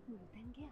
ngủ tan ghiền.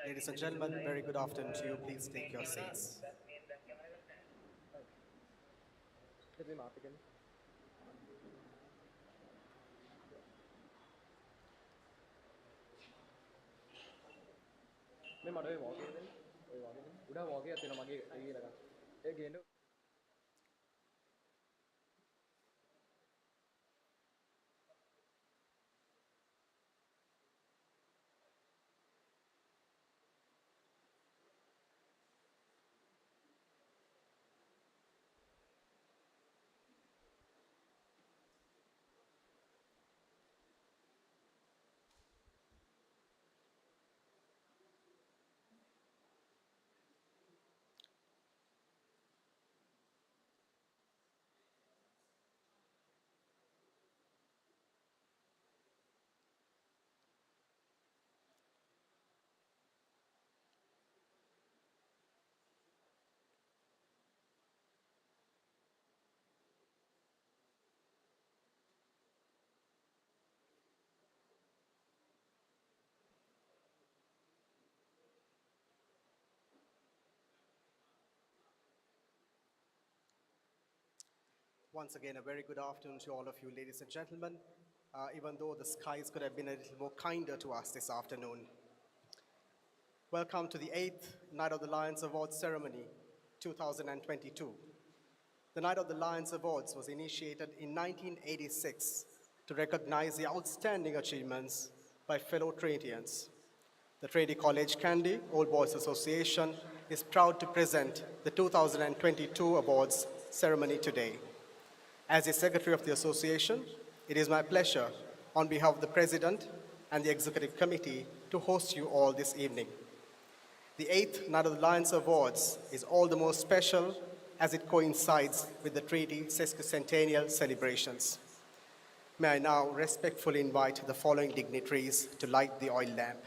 Ladies and gentlemen, very good afternoon to you. Please take your seats. Once again, a very good afternoon to all of you, ladies and gentlemen, even though the skies could have been a little more kinder to us this afternoon. Welcome to the 8th Night of the Lions Awards ceremony, 2022. The Night of the Lions Awards was initiated in 1986 to recognize the outstanding achievements by fellow Trinitians. The Trinity College Kandy Old Boys Association is proud to present the 2022 awards ceremony today. As the Secretary of the Association, it is my pleasure, on behalf of the President and the Executive Committee, to host you all this evening. The 8th Night of the Lions Awards is all the more special as it coincides with the Treaty Sesquicentennial celebrations. May I now respectfully invite the following dignitaries to light the oil lamp.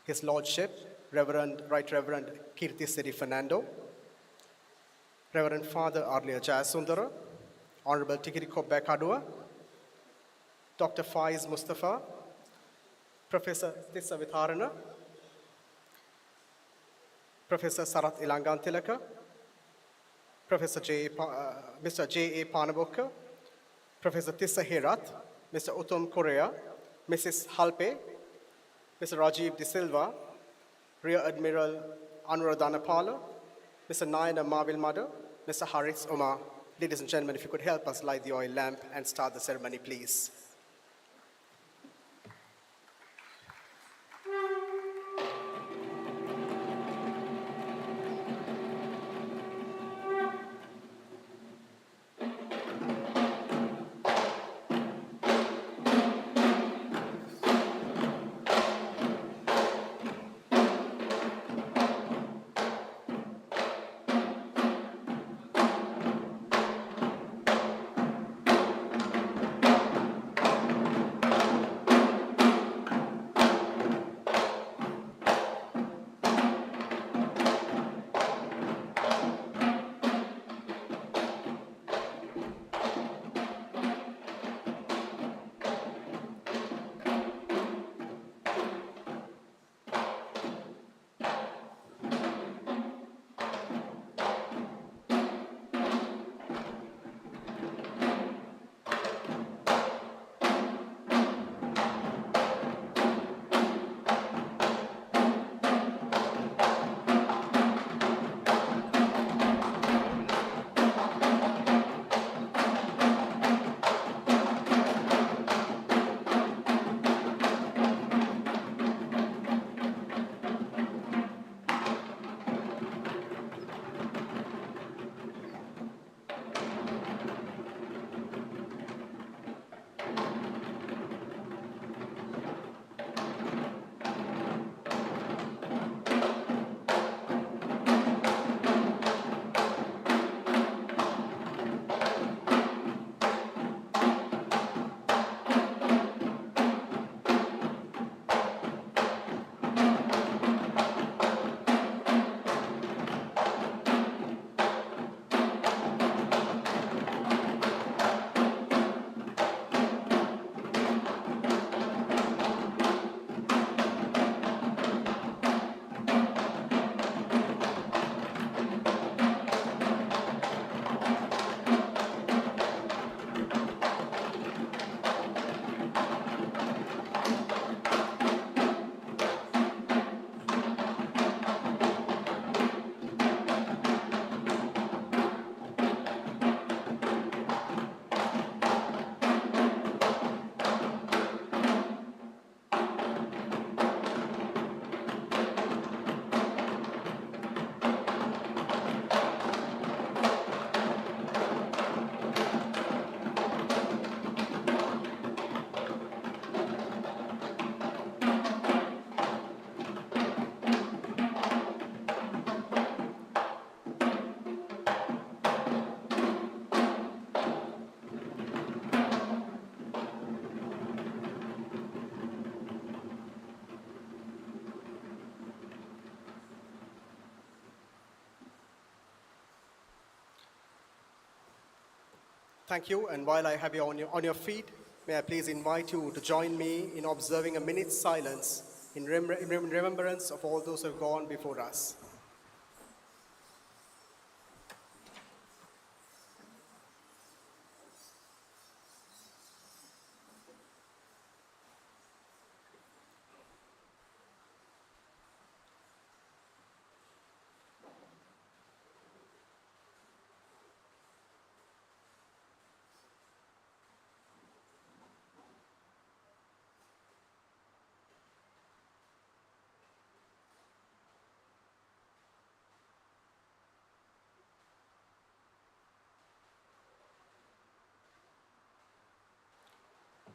His Lordship, Right Reverend Kirti Siri Fernando, Reverend Father Arlia Jayasundara, Honorable Tikiriko Bekadua, Dr. Faiz Mustafa, Professor Tissa Vitharana, Professor Sarath Ilangantilaka, Mr. J.A. Panaboka, Professor Tissa Herath, Mr. Uttam Korea, Mrs. Halpe, Mr. Rajiv De Silva, Rear Admiral Anuradhanapala, Mr. Nayana Mavil Mada, Mr. Haris Omar. Ladies and gentlemen, if you could help us light the oil lamp and start the ceremony, please. Thank you, and while I have you on your feet, may I please invite you to join me in observing a minute's silence in remembrance of all those who have gone before us.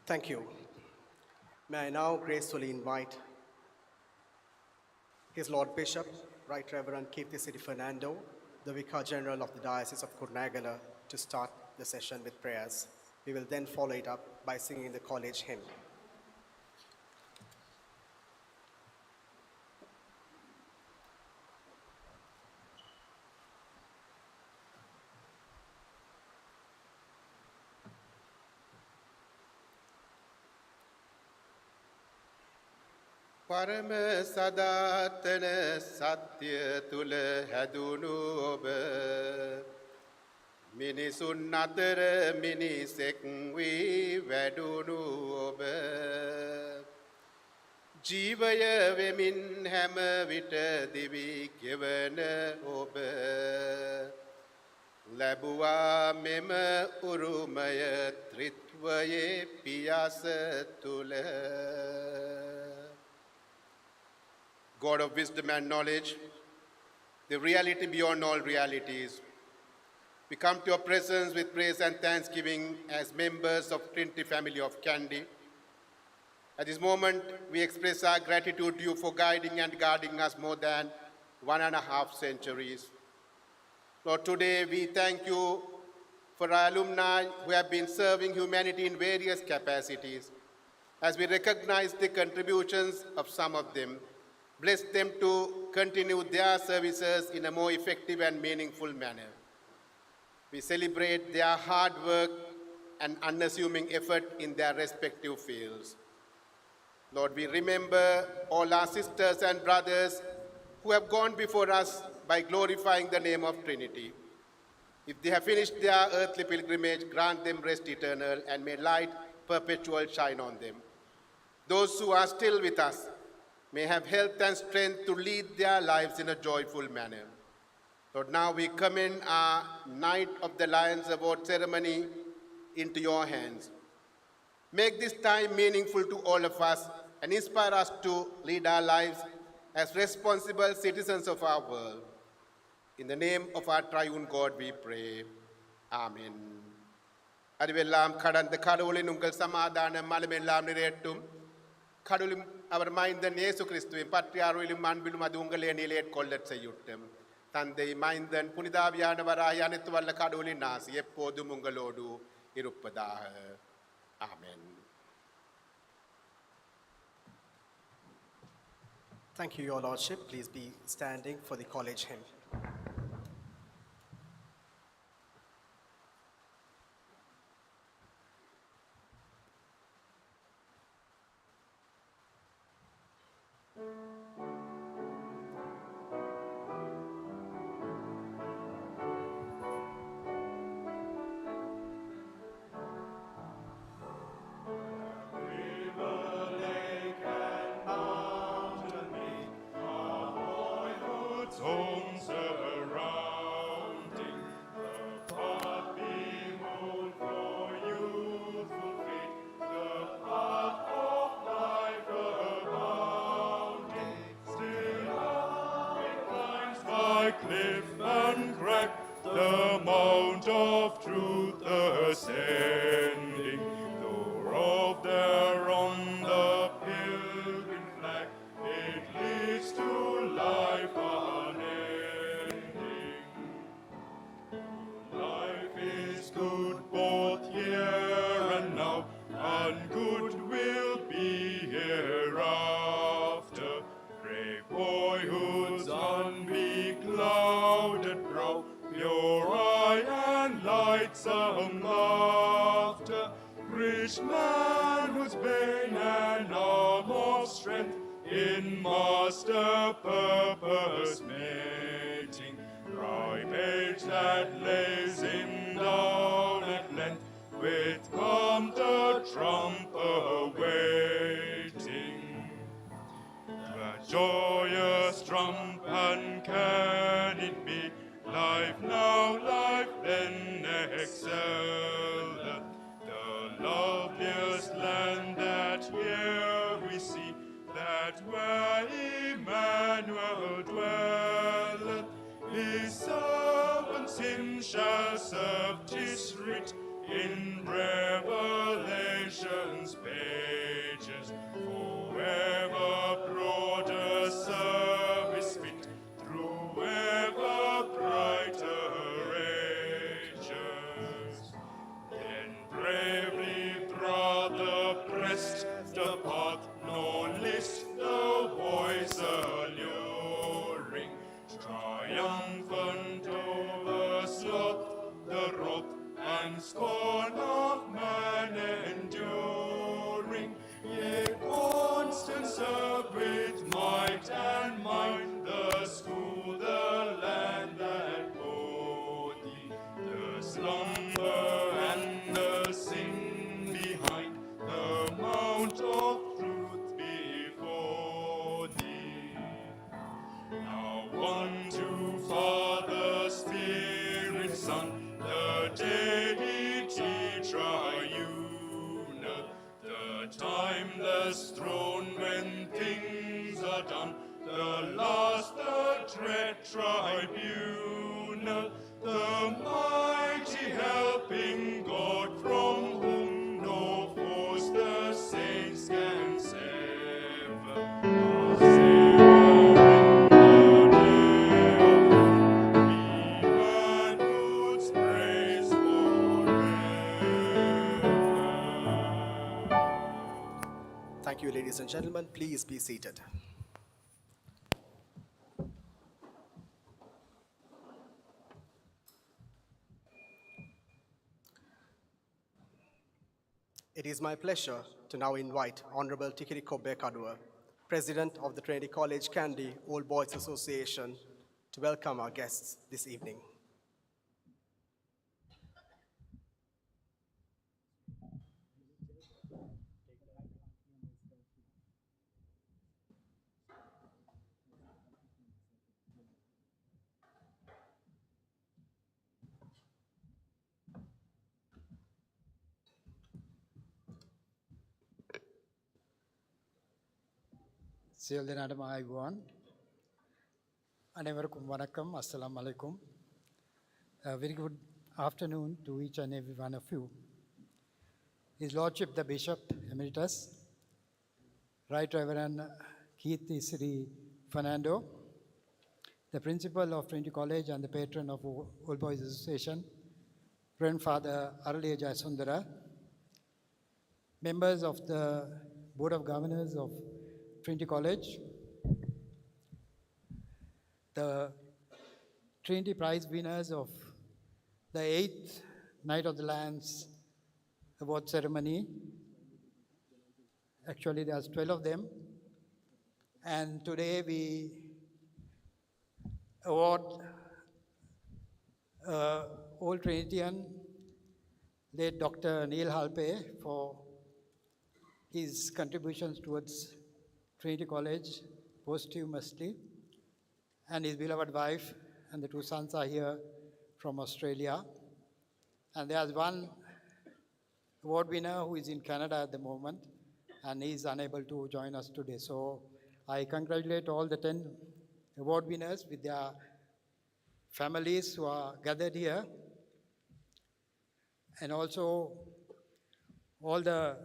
Thank you. May I now gracefully invite His Lord Bishop, Right Reverend Kirti Fernando, the Vicar General of the Diocese of Kurunegala, to start the session with prayers. We will then follow it up by singing the college hymn. පරම සදාතන සත්‍ය තුල හැදුණු ඔබ මිනිසුන් අතර මිනිසෙක් වී වැඩුණු ඔබ ජීවය වෙමින් හැම විට දිවි ගෙවන ඔබ ලැබුවා මෙම උරුමය ත්‍රිත්වයේ පියස තුල God of wisdom and knowledge, the reality beyond all realities, we come to your presence with praise and thanksgiving as members of Trinity family of Kandy. At this moment, we express our gratitude to you for guiding and guarding us more than 1.5 centuries. Lord, today we thank you for our alumni who have been serving humanity in various capacities. As we recognize the contributions of some of them, bless them to continue their services in a more effective and meaningful manner. We celebrate their hard work and unassuming effort in their respective fields. Lord, we remember all our sisters and brothers who have gone before us by glorifying the name of Trinity. If they have finished their earthly pilgrimage, grant them rest eternal and may light perpetual shine on them. Those who are still with us, may have health and strength to lead their lives in a joyful manner. Lord, now we commend our Night of the Lions Award ceremony into your hands. Make this time meaningful to all of us and inspire us to lead our lives as responsible citizens of our world. In the name of our triune God we pray. Amen. Adivellam kadanda kadavulin ungal samadhanam malamellam nirettum கடவுளும் அவர் மைந்தன் இயேசு கிறிஸ்துவின் பற்றியார்விலும் அன்பிலும் அது உங்களே நிலையற்கொள்ளச் செய்யட்டும். தந்தை மைந்தன் புனிதாவியானவராய் அனைத்து வல்ல கடவுளின் ஆசி எப்போதும் உங்களோடு இருப்பதாக. ஆமென். Thank you, Your Lordship. Please be standing for the college hymn. Cliff and crack, the mount of truth ascending, door of there on the pilgrim flag, it leads to life unending. manhood's bane and arm of strength, in master purpose mating, ripe age that lays him down at length, with calm the trump awaiting. The joyous trump, and can it be? Life now, life then excelleth, the loveliest land that here we see, that where Emmanuel dwelleth, his servants him shall serve. 'Tis writ in Revelation's pages, forever broader service fit, through ever brighter ages. Then bravely brother pressed the path, nor list the voice alluring, triumphant over sloth, the wrath and scorn of man enduring, yet constant serve with might and mind the school, the land that bore thee, the slumber and the sin behind, the mount of truth before thee. Now unto Father, Spirit, Son, the Deity triune, the timeless throne when things are done, the last, the dread tribunal, the mighty helping God, from whom no force the saints can sever. Thank you, ladies and gentlemen. Please be seated. It is my pleasure to now invite Honorable Tikiriko Bekadua, President of the Trinity College Kandy Old Boys Association, to welcome our guests this evening. Siyaldenadam Ayuan. Anevarkum Vanakkam, Assalamu alaikum. A very good afternoon to each and every one of you. His Lordship the Bishop Emeritus, Right Reverend Keith Sri Fernando, the Principal of Trinity College and the Patron of Old Boys Association, Reverend Father Araliya Jayasundara, members of the Board of Governors of Trinity College, the Trinity Prize winners of the 8th Night of the Lands Award ceremony. Actually, there's 12 of them. And today we award Old Trinitian, late Dr. Neil Halpe, for his contributions towards Trinity College posthumously, and his beloved wife and the two sons are here from Australia. And there's one award winner who is in Canada at the moment, and he is unable to join us today. So I congratulate all the 10 award winners with their families who are gathered here, and also all the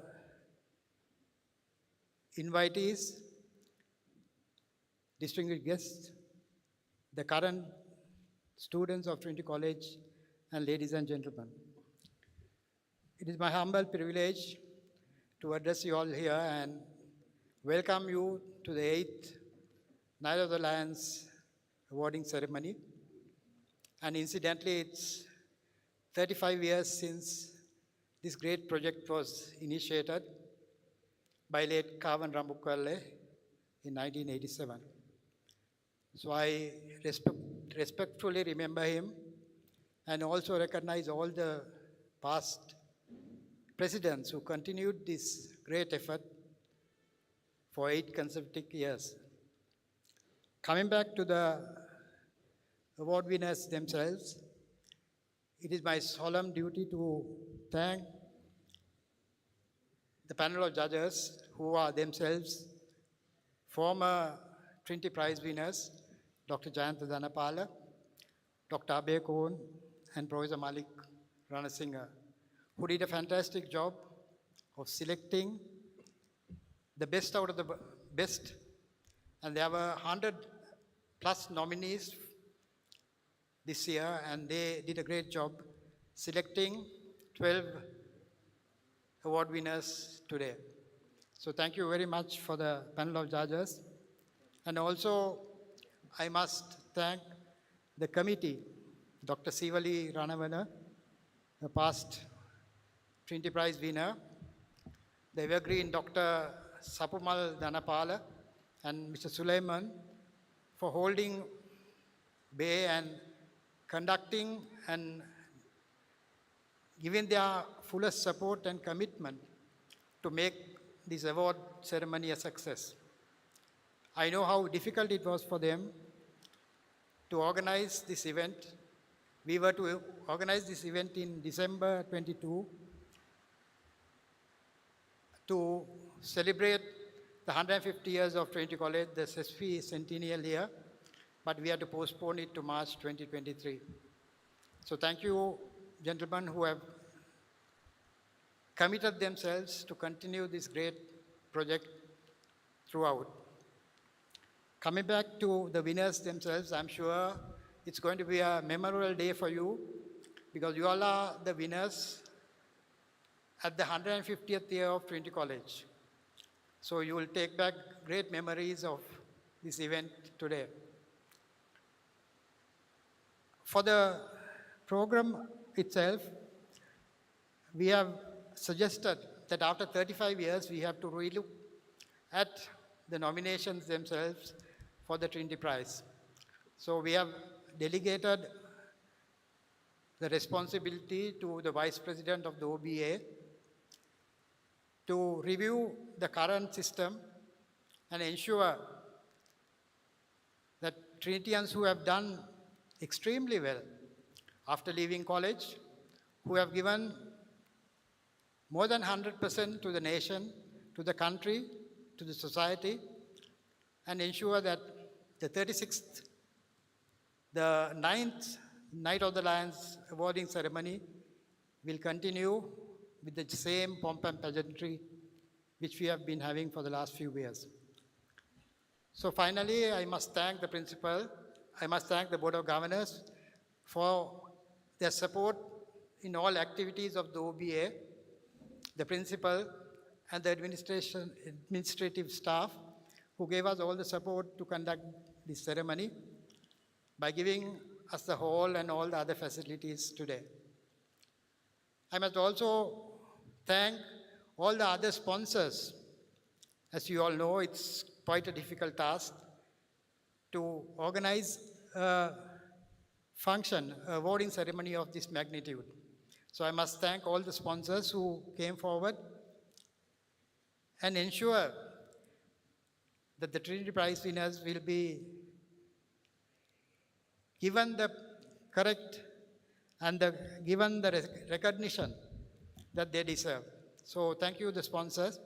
invitees, distinguished guests, the current students of Trinity College, and ladies and gentlemen. It is my humble privilege to address you all here and welcome you to the 8th Night of the Lands awarding ceremony. And incidentally, it's 35 years since this great project was initiated by late Kavan Rambukalle in 1987. So I respectfully remember him and also recognize all the past presidents who continued this great effort for 8 consecutive years. Coming back to the award winners themselves, it is my solemn duty to thank the panel of judges who are themselves former Trinity Prize winners, Dr. Jayantha Dhanapala, Dr. Abe Kohn, and Professor Malik Ranasinghe, who did a fantastic job of selecting the best out of the best. And there were 100 plus nominees this year, and they did a great job selecting 12 award winners today. So thank you very much for the panel of judges. And also, I must thank the committee, Dr. Sivali Ranavana, the past Trinity Prize winner, the evergreen Dr. Sapumal Dhanapala, and Mr. Sulaiman for holding Bay and conducting and giving their fullest support and commitment to make this award ceremony a success. I know how difficult it was for them to organize this event. We were to organize this event in December 22 to celebrate the 150 years of Trinity College, the SESFI centennial year, but we had to postpone it to March 2023. So thank you, gentlemen, who have committed themselves to continue this great project throughout. Coming back to the winners themselves, I'm sure it's going to be a memorable day for you because you all are the winners at the 150th year of Trinity College. So you will take back great memories of this event today. For the program itself, we have suggested that after 35 years, we have to relook at the nominations themselves for the Trinity Prize. So we have delegated the responsibility to the Vice President of the OBA to review the current system and ensure that Trinitians who have done extremely well after leaving college, who have given more than 100% to the nation, to the country, to the society, and ensure that the 36th, the 9th Night of the Lions awarding ceremony will continue with the same pomp and pageantry which we have been having for the last few years. So finally, I must thank the principal, I must thank the Board of Governors for their support in all activities of the OBA, the principal and the administrative staff who gave us all the support to conduct this ceremony by giving us the hall and all the other facilities today. I must also thank all the other sponsors. As you all know, it's quite a difficult task to organize a function, a awarding ceremony of this magnitude. So I must thank all the sponsors who came forward and ensure that the Trinity Prize winners will be given the correct and given the recognition that they deserve. So thank you, the sponsors,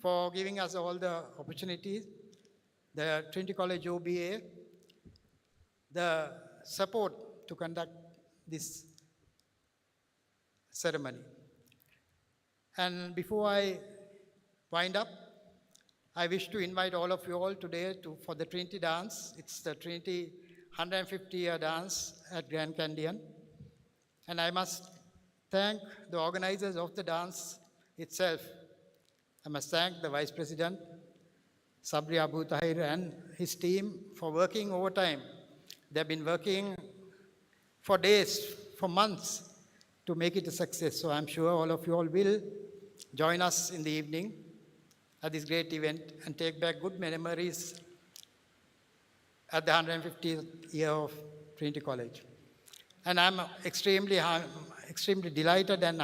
for giving us all the opportunities, the Trinity College OBA, the support to conduct this ceremony. And before I wind up, I wish to invite all of you all today for the Trinity dance. It's the Trinity 150-year dance at Grand Canyon. And I must thank the organizers of the dance itself. I must thank the Vice President, Sabri Abu Tahir, and his team for working overtime. They've been working for days, for months, to make it a success. So I'm sure all of you all will join us in the evening at this great event and take back good memories at the 150th year of Trinity College. And I'm extremely delighted and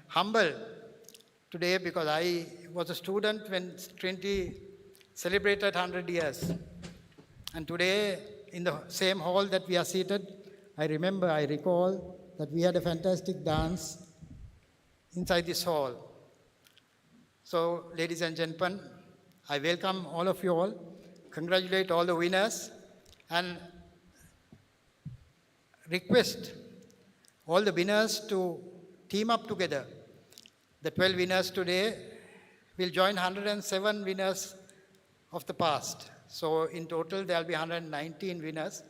humble today because I was a student when Trinity celebrated 100 years. And today, in the same hall that we are seated, I recall that we had a fantastic dance inside this hall. So, ladies and gentlemen, I welcome all of you all, congratulate all the winners, and request all the winners to team up together. The 12 winners today will join 107 winners of the past. So in total, there will be 119 winners.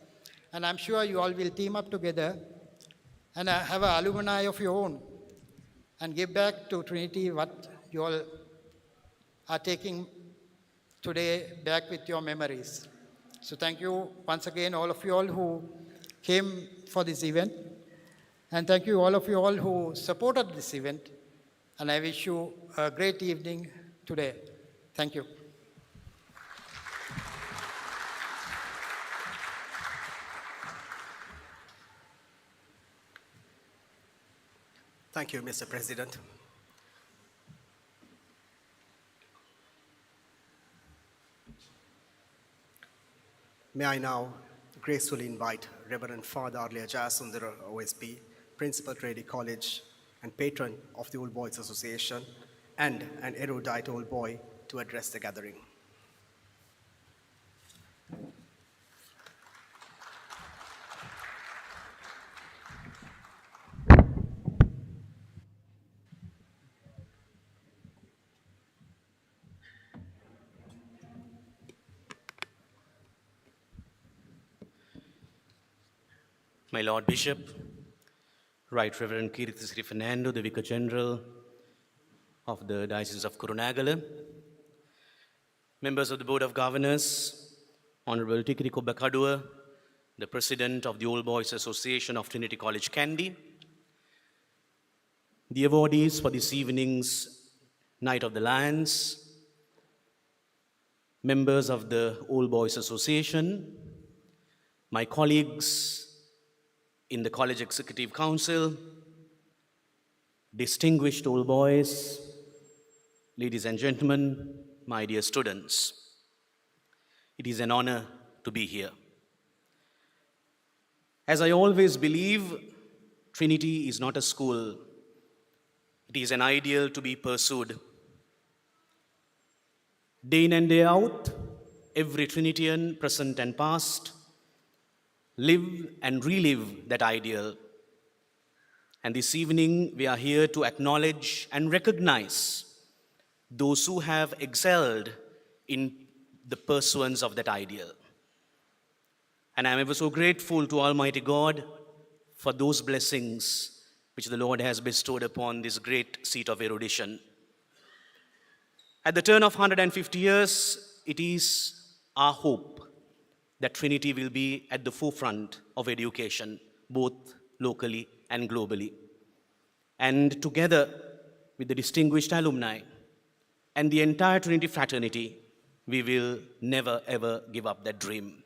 And I'm sure you all will team up together and have an alumni of your own and give back to Trinity what you all are taking today back with your memories. So thank you once again, all of you all who came for this event. And thank you all of you all who supported this event. And I wish you a great evening today. Thank you. Thank you, Mr. President. May I now gracefully invite Reverend Father Arlia Jayasundara, OSP, Principal Trinity College and patron of the Old Boys Association, and an erudite old boy to address the gathering. My Lord Bishop, Right Reverend Kirti Sri Fernando, the Vicar General of the Diocese of Kurunagala, members of the Board of Governors, Honorable Tikiriko Bakadua, the President of the Old Boys Association of Trinity College Kandy, the awardees for this evening's Night of the Lions, members of the Old Boys Association, my colleagues in the College Executive Council, distinguished old boys, ladies and gentlemen, my dear students. It is an honor to be here. As I always believe, Trinity is not a school. It is an ideal to be pursued. Day in and day out, every Trinitian, present and past, live and relive that ideal. And this evening, we are here to acknowledge and recognize those who have excelled in the pursuance of that ideal. And I am ever so grateful to Almighty God for those blessings which the Lord has bestowed upon this great seat of erudition. At the turn of 150 years, it is our hope that Trinity will be at the forefront of education, both locally and globally. And together with the distinguished alumni and the entire Trinity fraternity, we will never ever give up that dream.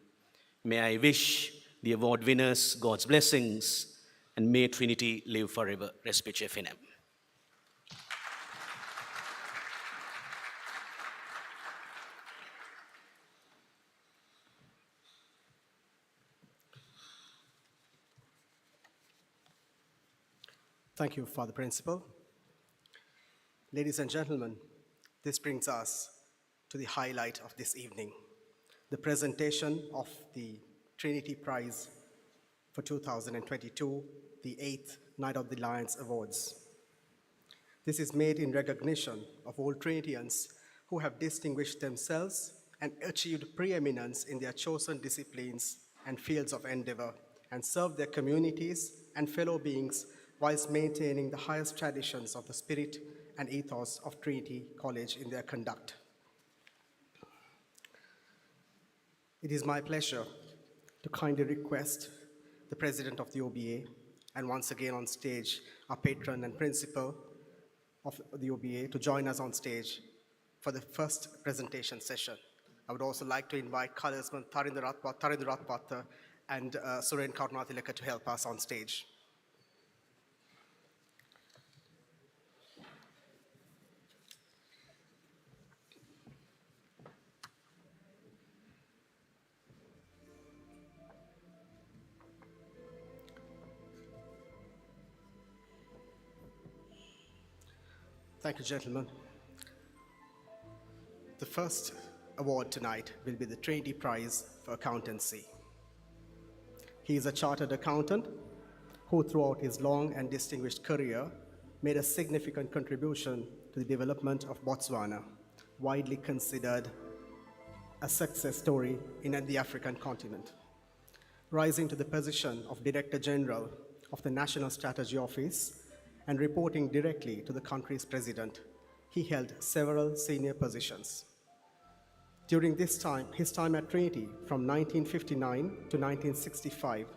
May I wish the award winners God's blessings, and may Trinity live forever. Respice finem. Thank you, Father Principal. Ladies and gentlemen, this brings us to the highlight of this evening, the presentation of the Trinity Prize for 2022, the 8th Night of the Lions Awards. This is made in recognition of all Trinitians who have distinguished themselves and achieved preeminence in their chosen disciplines and fields of endeavor, and served their communities and fellow beings whilst maintaining the highest traditions of the spirit and ethos of Trinity College in their conduct. It is my pleasure to kindly request the President of the OBA And once again on stage, our patron and principal of the OBA to join us on stage for the first presentation session. I would also like to invite Kalisman Tharinduratpatha and Suren Karunathilaka to help us on stage. Thank you, gentlemen. The first award tonight will be the Trinity Prize for Accountancy. He is a chartered accountant who, throughout his long and distinguished career, made a significant contribution to the development of Botswana, widely considered a success story in the African continent. Rising to the position of Director General of the National Strategy Office and reporting directly to the country's president, he held several senior positions. During his time at Trinity from 1959 to 1965,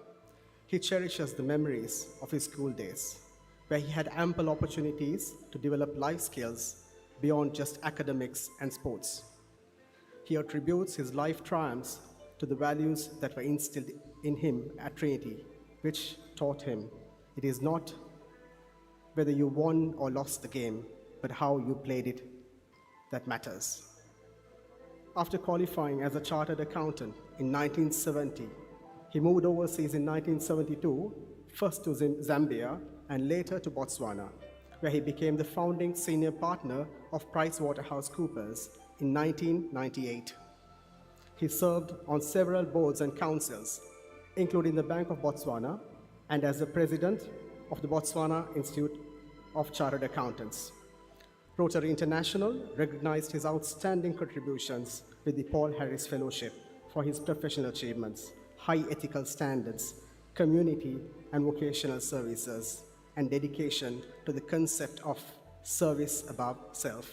he cherishes the memories of his school days, where he had ample opportunities to develop life skills beyond just academics and sports. He attributes his life triumphs to the values that were instilled in him at Trinity, which taught him it is not whether you won or lost the game, but how you played it that matters. After qualifying as a chartered accountant in 1970, he moved overseas in 1972, first to Zambia and later to Botswana, where he became the founding senior partner of PricewaterhouseCoopers in 1998. He served on several boards and councils, including the Bank of Botswana and as the president of the Botswana Institute of Chartered Accountants. Rotary International recognized his outstanding contributions with the Paul Harris Fellowship for his professional achievements, high ethical standards, community and vocational services, and dedication to the concept of service above self.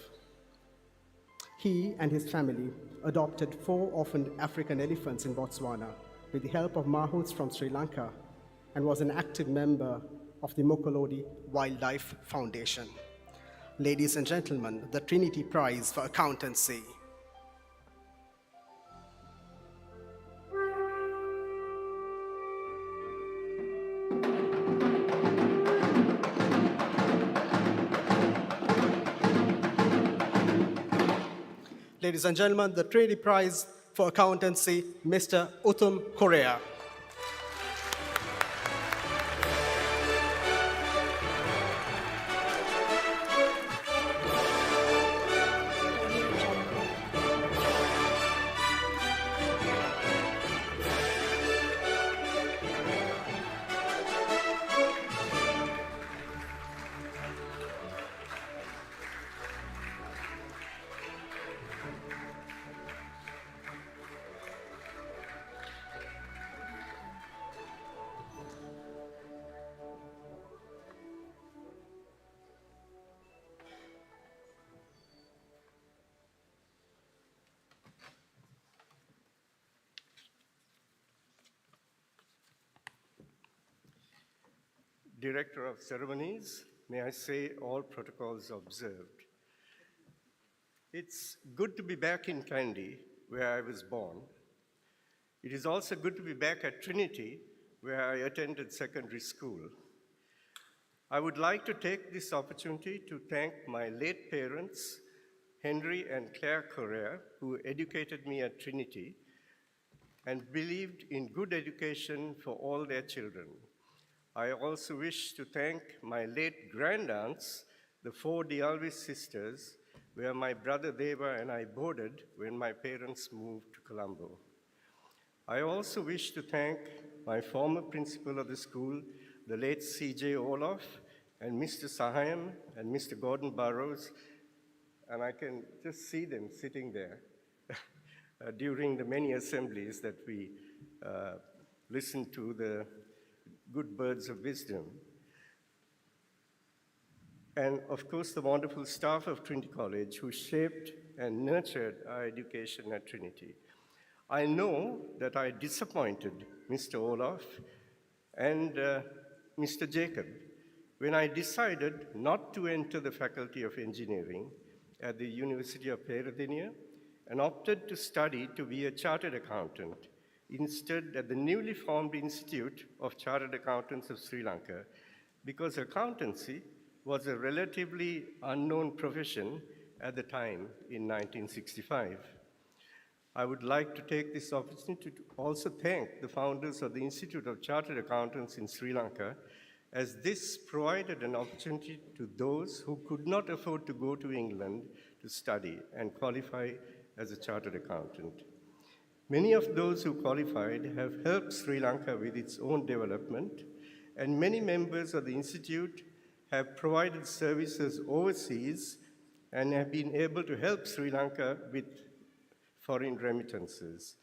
He and his family adopted 4 orphaned African elephants in Botswana with the help of mahouts from Sri Lanka and was an active member of the Mokolodi Wildlife Foundation. Ladies and gentlemen, the Trinity Prize for Accountancy. Ladies and gentlemen, the Trinity Prize for Accountancy, Mr. Utham Korea. Director of Ceremonies, may I say all protocols observed. It's good to be back in Kandy, where I was born. It is also good to be back at Trinity, where I attended secondary school. I would like to take this opportunity to thank my late parents, Henry and Claire Correa, who educated me at Trinity and believed in good education for all their children. I also wish to thank my late grandaunts, the 4 Dialvis sisters, where my brother Deva and I boarded when my parents moved to Colombo. I also wish to thank my former principal of the school, the late C.J. Olaf, and Mr. Sahayam and Mr. Gordon Burrows, and I can just see them sitting there during the many assemblies that we listened to the good birds of wisdom. And of course, the wonderful staff of Trinity College who shaped and nurtured our education at Trinity. I know that I disappointed Mr. Olaf and Mr. Jacob, when I decided not to enter the Faculty of Engineering at the University of Peradeniya and opted to study to be a chartered accountant, instead at the newly formed Institute of Chartered Accountants of Sri Lanka, because accountancy was a relatively unknown profession at the time in 1965. I would like to take this opportunity to also thank the founders of the Institute of Chartered Accountants in Sri Lanka, as this provided an opportunity to those who could not afford to go to England to study and qualify as a chartered accountant. Many of those who qualified have helped Sri Lanka with its own development, and many members of the Institute have provided services overseas and have been able to help Sri Lanka with foreign remittances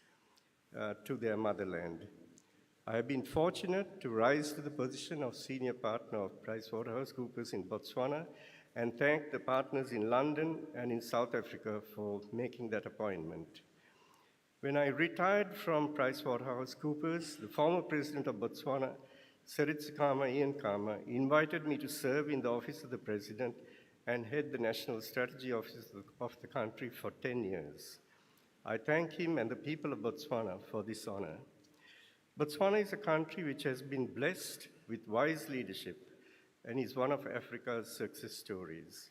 to their motherland. I have been fortunate to rise to the position of senior partner of PricewaterhouseCoopers in Botswana and thank the partners in London and in South Africa for making that appointment. When I retired from PricewaterhouseCoopers, the former president of Botswana, Seretse Ian Khama, invited me to serve in the office of the president and head the National Strategy Office of the country for 10 years. I thank him and the people of Botswana for this honor. Botswana is a country which has been blessed with wise leadership and is one of Africa's success stories.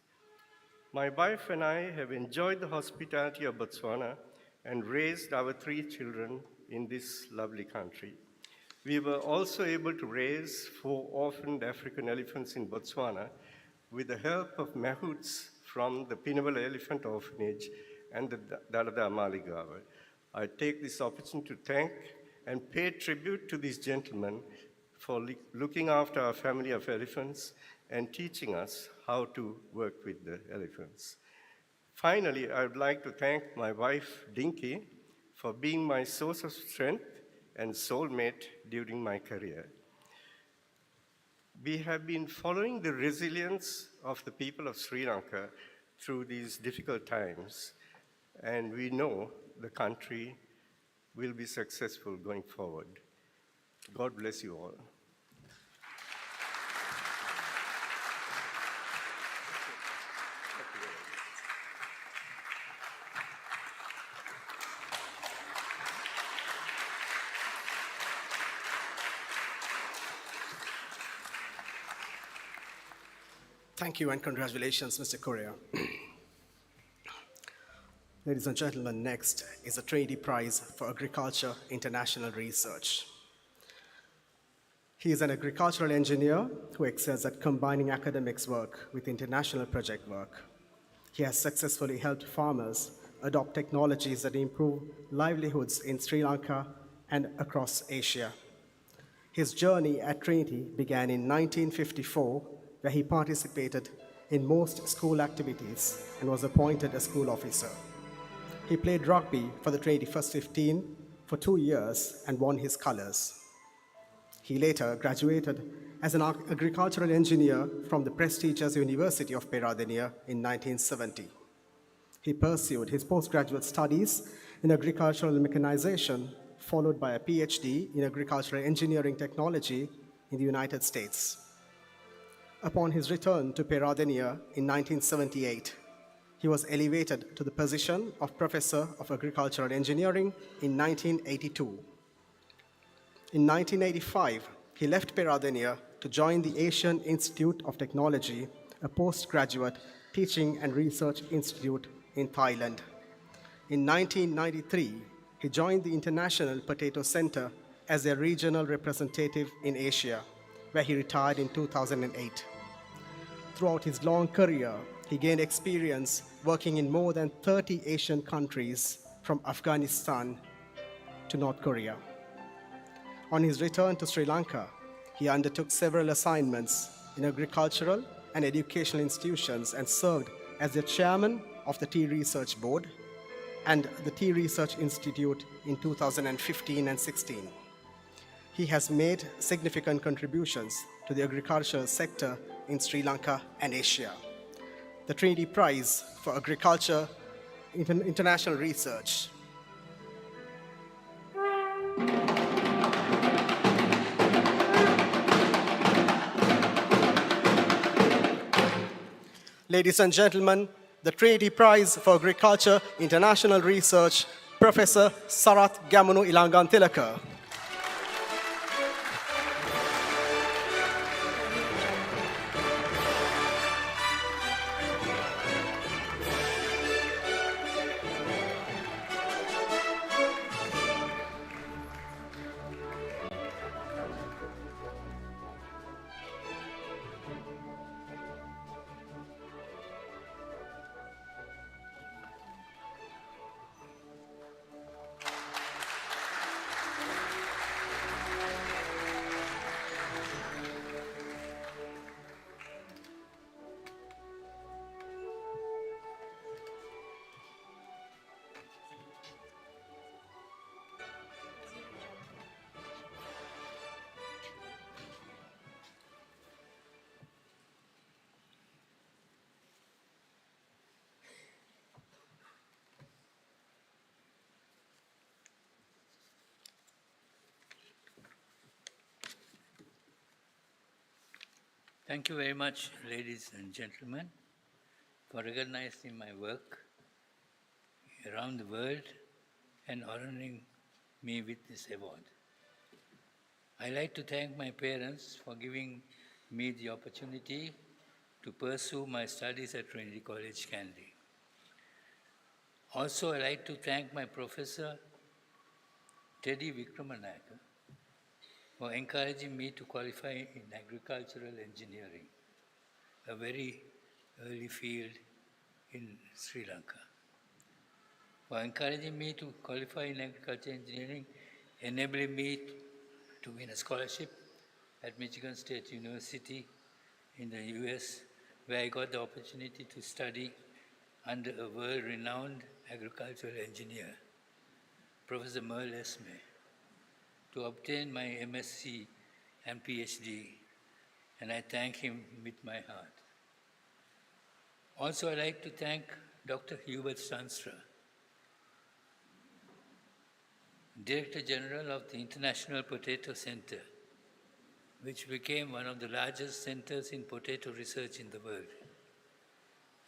My wife and I have enjoyed the hospitality of Botswana and raised our 3 children in this lovely country. We were also able to raise 4 orphaned African elephants in Botswana with the help of mahouts from the Pinawala Elephant Orphanage and the Dalada Maligawa. I take this opportunity to thank and pay tribute to these gentlemen for looking after our family of elephants and teaching us how to work with the elephants. Finally, I would like to thank my wife, Dinky, for being my source of strength and soulmate during my career. We have been following the resilience of the people of Sri Lanka through these difficult times, and we know the country will be successful going forward. God bless you all. Thank you and congratulations, Mr. Correa. Ladies and gentlemen, next is the Trinity Prize for Agriculture International Research. He is an agricultural engineer who excels at combining academics work with international project work. He has successfully helped farmers adopt technologies that improve livelihoods in Sri Lanka and across Asia. His journey at Trinity began in 1954, where he participated in most school activities and was appointed a school officer. He played rugby for the Trinity First 15 for 2 years and won his colors. He later graduated as an agricultural engineer from the prestigious University of Peradeniya in 1970. He pursued his postgraduate studies in agricultural mechanization, followed by a PhD in agricultural engineering technology in the United States. Upon his return to Peradeniya in 1978, he was elevated to the position of Professor of Agricultural Engineering in 1982. In 1985, he left Peradeniya to join the Asian Institute of Technology, a postgraduate teaching and research institute in Thailand. In 1993, he joined the International Potato Center as their regional representative in Asia, where he retired in 2008. Throughout his long career, he gained experience working in more than 30 Asian countries, from Afghanistan to North Korea. On his return to Sri Lanka, he undertook several assignments in agricultural and educational institutions and served as the chairman of the Tea Research Board and the Tea Research Institute in 2015 and 16. He has made significant contributions to the agricultural sector in Sri Lanka and Asia. The Trinity Prize for Agriculture International Research. Ladies and gentlemen, the Trinity Prize for Agriculture International Research, Professor Sarath Gamunu Ilangan Tilaka. Thank you very much, ladies and gentlemen, for recognizing my work around the world and honoring me with this award. I'd like to thank my parents for giving me the opportunity to pursue my studies at Trinity College, Kandy. Also, I'd like to thank my professor, Teddy Vikramanayaka, for encouraging me to qualify in agricultural engineering, a very early field in Sri Lanka. For encouraging me to qualify in agriculture engineering, enabling me to win a scholarship at Michigan State University in the US, where I got the opportunity to study under a world-renowned agricultural engineer, Professor Merle Esme, to obtain my MSc and PhD, and I thank him with my heart. Also, I'd like to thank Dr. Hubert Stanstra, Director General of the International Potato Center, which became one of the largest centers in potato research in the world.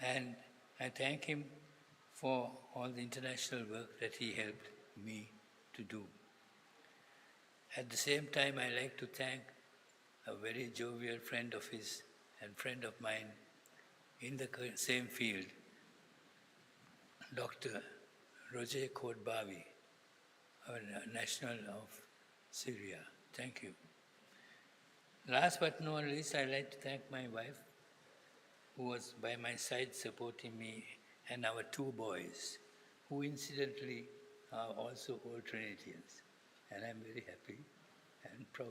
And I thank him for all the international work that he helped me to do. At the same time, I like to thank a very jovial friend of his and friend of mine in the same field, Dr. Roger Kodbavi, a national of Syria. Thank you. Last but not least, I'd like to thank my wife, who was by my side supporting me, and our two boys, who incidentally are also old Trinitians. And I'm very happy and proud.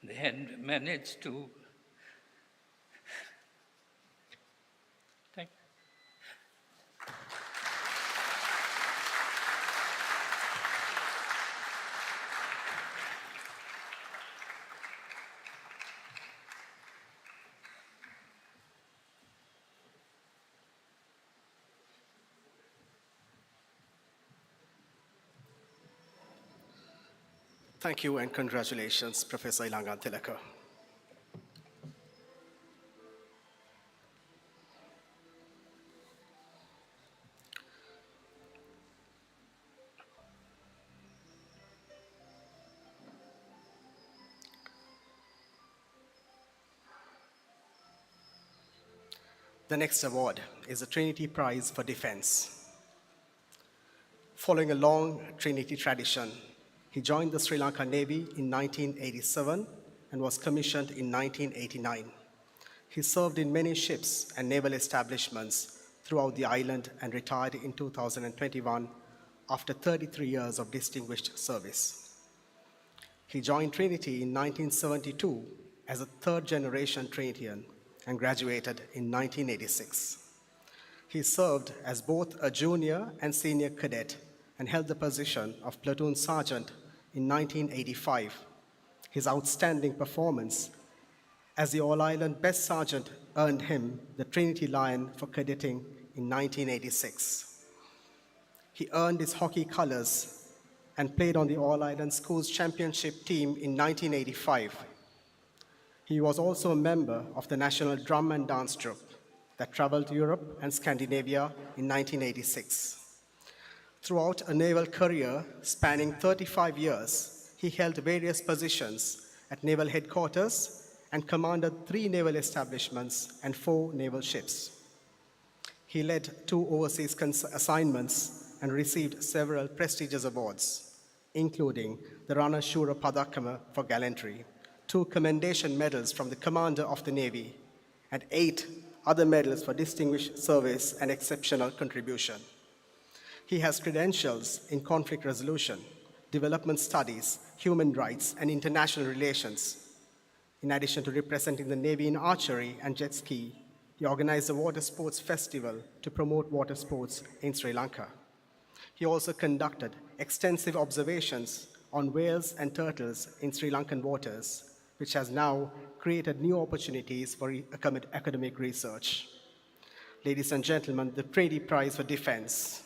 They had managed to thank. Thank you and congratulations, Professor Ilangan Tilaka. The next award is the Trinity Prize for Defense. Following a long Trinity tradition, he joined the Sri Lanka Navy in 1987 and was commissioned in 1989. He served in many ships and naval establishments throughout the island and retired in 2021 after 33 years of distinguished service. He joined Trinity in 1972 as a third-generation Trinitian and graduated in 1986. He served as both a junior and senior cadet and held the position of platoon sergeant in 1985. His outstanding performance as the All-Island Best Sergeant earned him the Trinity Lion for cadetting in 1986. He earned his hockey colors and played on the All-Island Schools Championship team in 1985. He was also a member of the National Drum and Dance Troupe that traveled to Europe and Scandinavia in 1986. Throughout a naval career spanning 35 years, he held various positions at naval headquarters and commanded 3 naval establishments and 4 naval ships. He led 2 overseas assignments and received several prestigious awards, including the Rana Shura Padakama for gallantry, 2 commendation medals from the Commander of the Navy, and 8 other medals for distinguished service and exceptional contribution. He has credentials in conflict resolution, development studies, human rights, and international relations. In addition to representing the Navy in archery and jet ski, he organized a water sports festival to promote water sports in Sri Lanka. He also conducted extensive observations on whales and turtles in Sri Lankan waters, which has now created new opportunities for academic research. Ladies and gentlemen, the Trady Prize for Defense.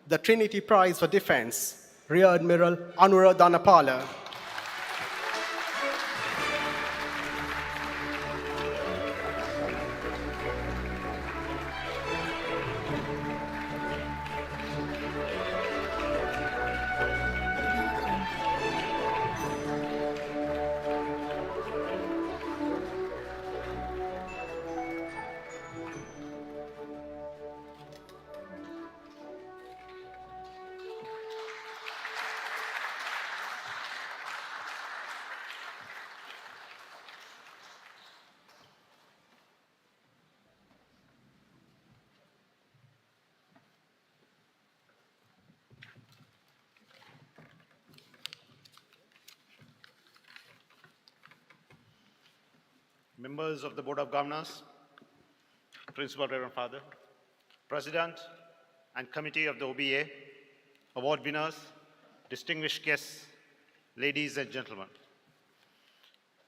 The Trinity Prize for Defense, Rear Admiral Anura Dhanapala. Members of the Board of Governors, Principal Reverend Father, President and Committee of the OBA, award winners, distinguished guests, ladies and gentlemen.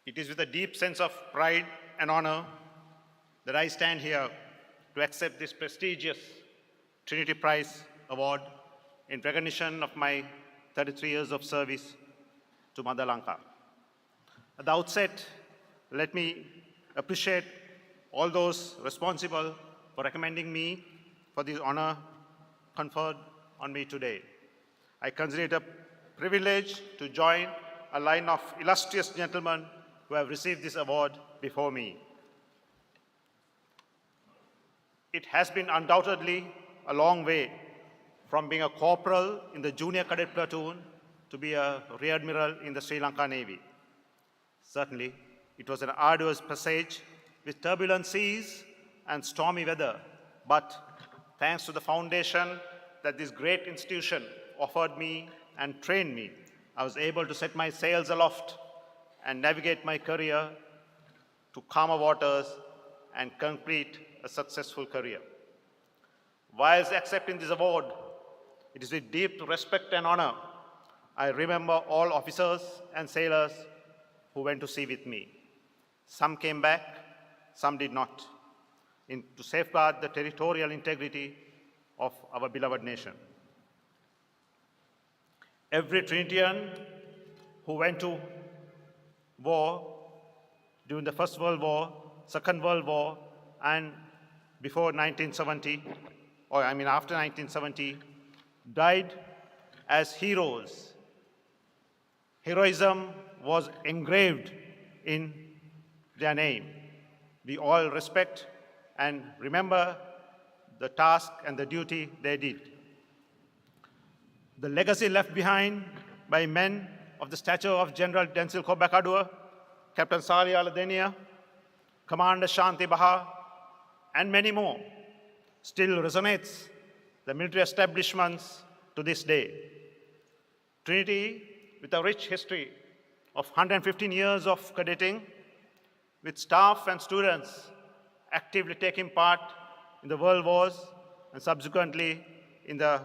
It is with a deep sense of pride and honor that I stand here to accept this prestigious Trinity Prize Award in recognition of my 33 years of service to Mother Lanka. At the outset, let me appreciate all those responsible for recommending me for this honor conferred on me today. I consider it a privilege to join a line of illustrious gentlemen who have received this award before me. It has been undoubtedly a long way from being a corporal in the junior cadet platoon to be a rear admiral in the Sri Lanka Navy. Certainly, it was an arduous passage with turbulent seas and stormy weather, but thanks to the foundation that this great institution offered me and trained me, I was able to set my sails aloft and navigate my career to calmer waters and complete a successful career. Whilst accepting this award, it is with deep respect and honor I remember all officers and sailors who went to sea with me. Some came back, some did not, to safeguard the territorial integrity of our beloved nation. Every Trinitian who went to war during the First World War, Second World War, and before 1970, after 1970, died as heroes. Heroism was engraved in their name. We all respect and remember the task and the duty they did. The legacy left behind by men of the stature of General Denzil Kobakadua, Captain Sali Aladenia, Commander Shanti Baha, and many more still resonates the military establishments to this day. Trinity, with a rich history of 115 years of cadetting, with staff and students actively taking part in the world wars and subsequently in the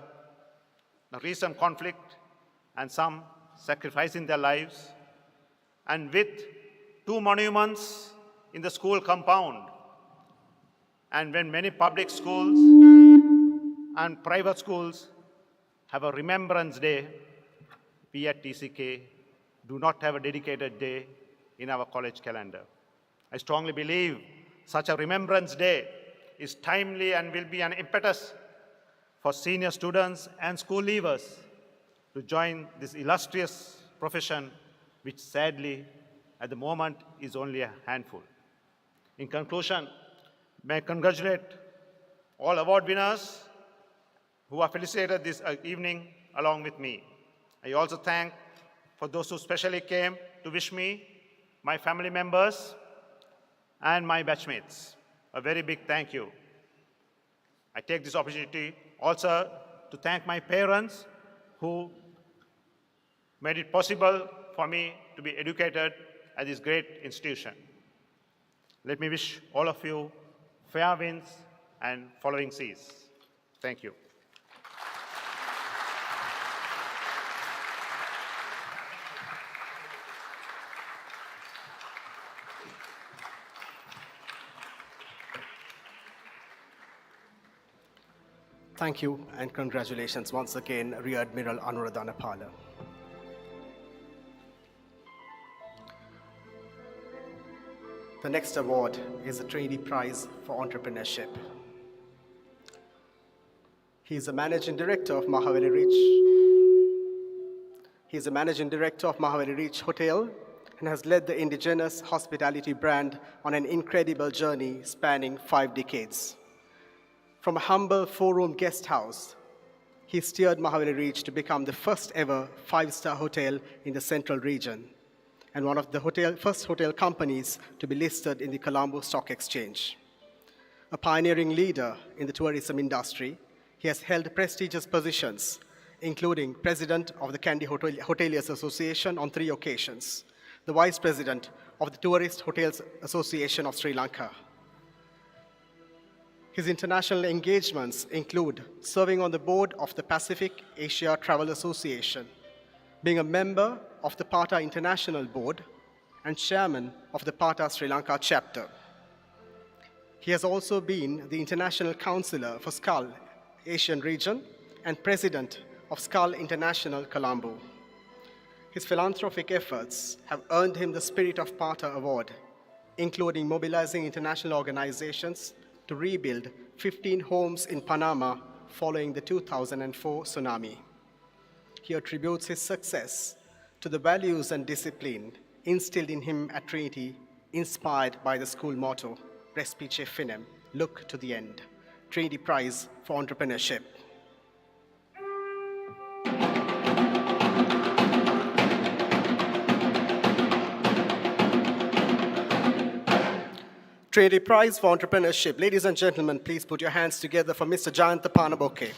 recent conflict, and some sacrificing their lives, and with 2 monuments in the school compound, and when many public schools and private schools have a Remembrance Day, we at TCK do not have a dedicated day in our college calendar. I strongly believe such a Remembrance Day is timely and will be an impetus for senior students and school leavers to join this illustrious profession, which sadly at the moment is only a handful. In conclusion, may I congratulate all award winners who are felicitated this evening along with me. I also thank for those who specially came to wish me, my family members, and my batchmates. A very big thank you. I take this opportunity also to thank my parents who made it possible for me to be educated at this great institution. Let me wish all of you fair winds and following seas. Thank you. Thank you and congratulations once again, Rear Admiral Anuradhanapala. The next award is the Trinity Prize for Entrepreneurship. He is the Managing Director of Mahaveli Ridge Hotel and has led the indigenous hospitality brand on an incredible journey spanning 5 decades. From a humble 4-room guest house, he steered Mahaveli Ridge to become the first ever 5-star hotel in the central region and one of the first hotel companies to be listed in the Colombo Stock Exchange. A pioneering leader in the tourism industry, he has held prestigious positions, including President of the Kandy Hoteliers Association on 3 occasions, the Vice President of the Tourist Hotels Association of Sri Lanka. His international engagements include serving on the board of the Pacific Asia Travel Association, being a member of the PATA International Board, and chairman of the PATA Sri Lanka chapter. He has also been the international counselor for SCAL Asian region and president of SCAL International Colombo. His philanthropic efforts have earned him the Spirit of PATA Award, including mobilizing international organizations to rebuild 15 homes in Panama following the 2004 tsunami. He attributes his success to the values and discipline instilled in him at Trinity, inspired by the school motto, Respice Finem, look to the end. Trinity Prize for Entrepreneurship. Trinity Prize for Entrepreneurship. Ladies and gentlemen, please put your hands together for Mr. Jayantha Panaboke.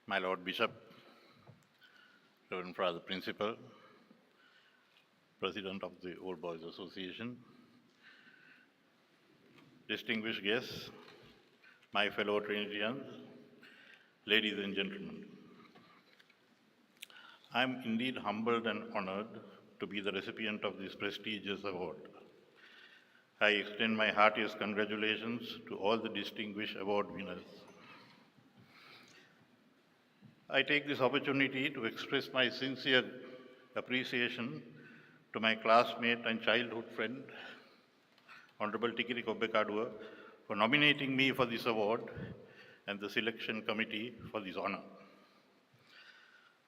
My Lord Bishop, Reverend Father Principal, President of the Old Boys Association, distinguished guests, my fellow Trinitarians, ladies and gentlemen. I am indeed humbled and honored to be the recipient of this prestigious award. I extend my heartiest congratulations to all the distinguished award winners. I take this opportunity to express my sincere appreciation to my classmate and childhood friend, Honorable Tikiri Kobbekadua, for nominating me for this award and the selection committee for this honor.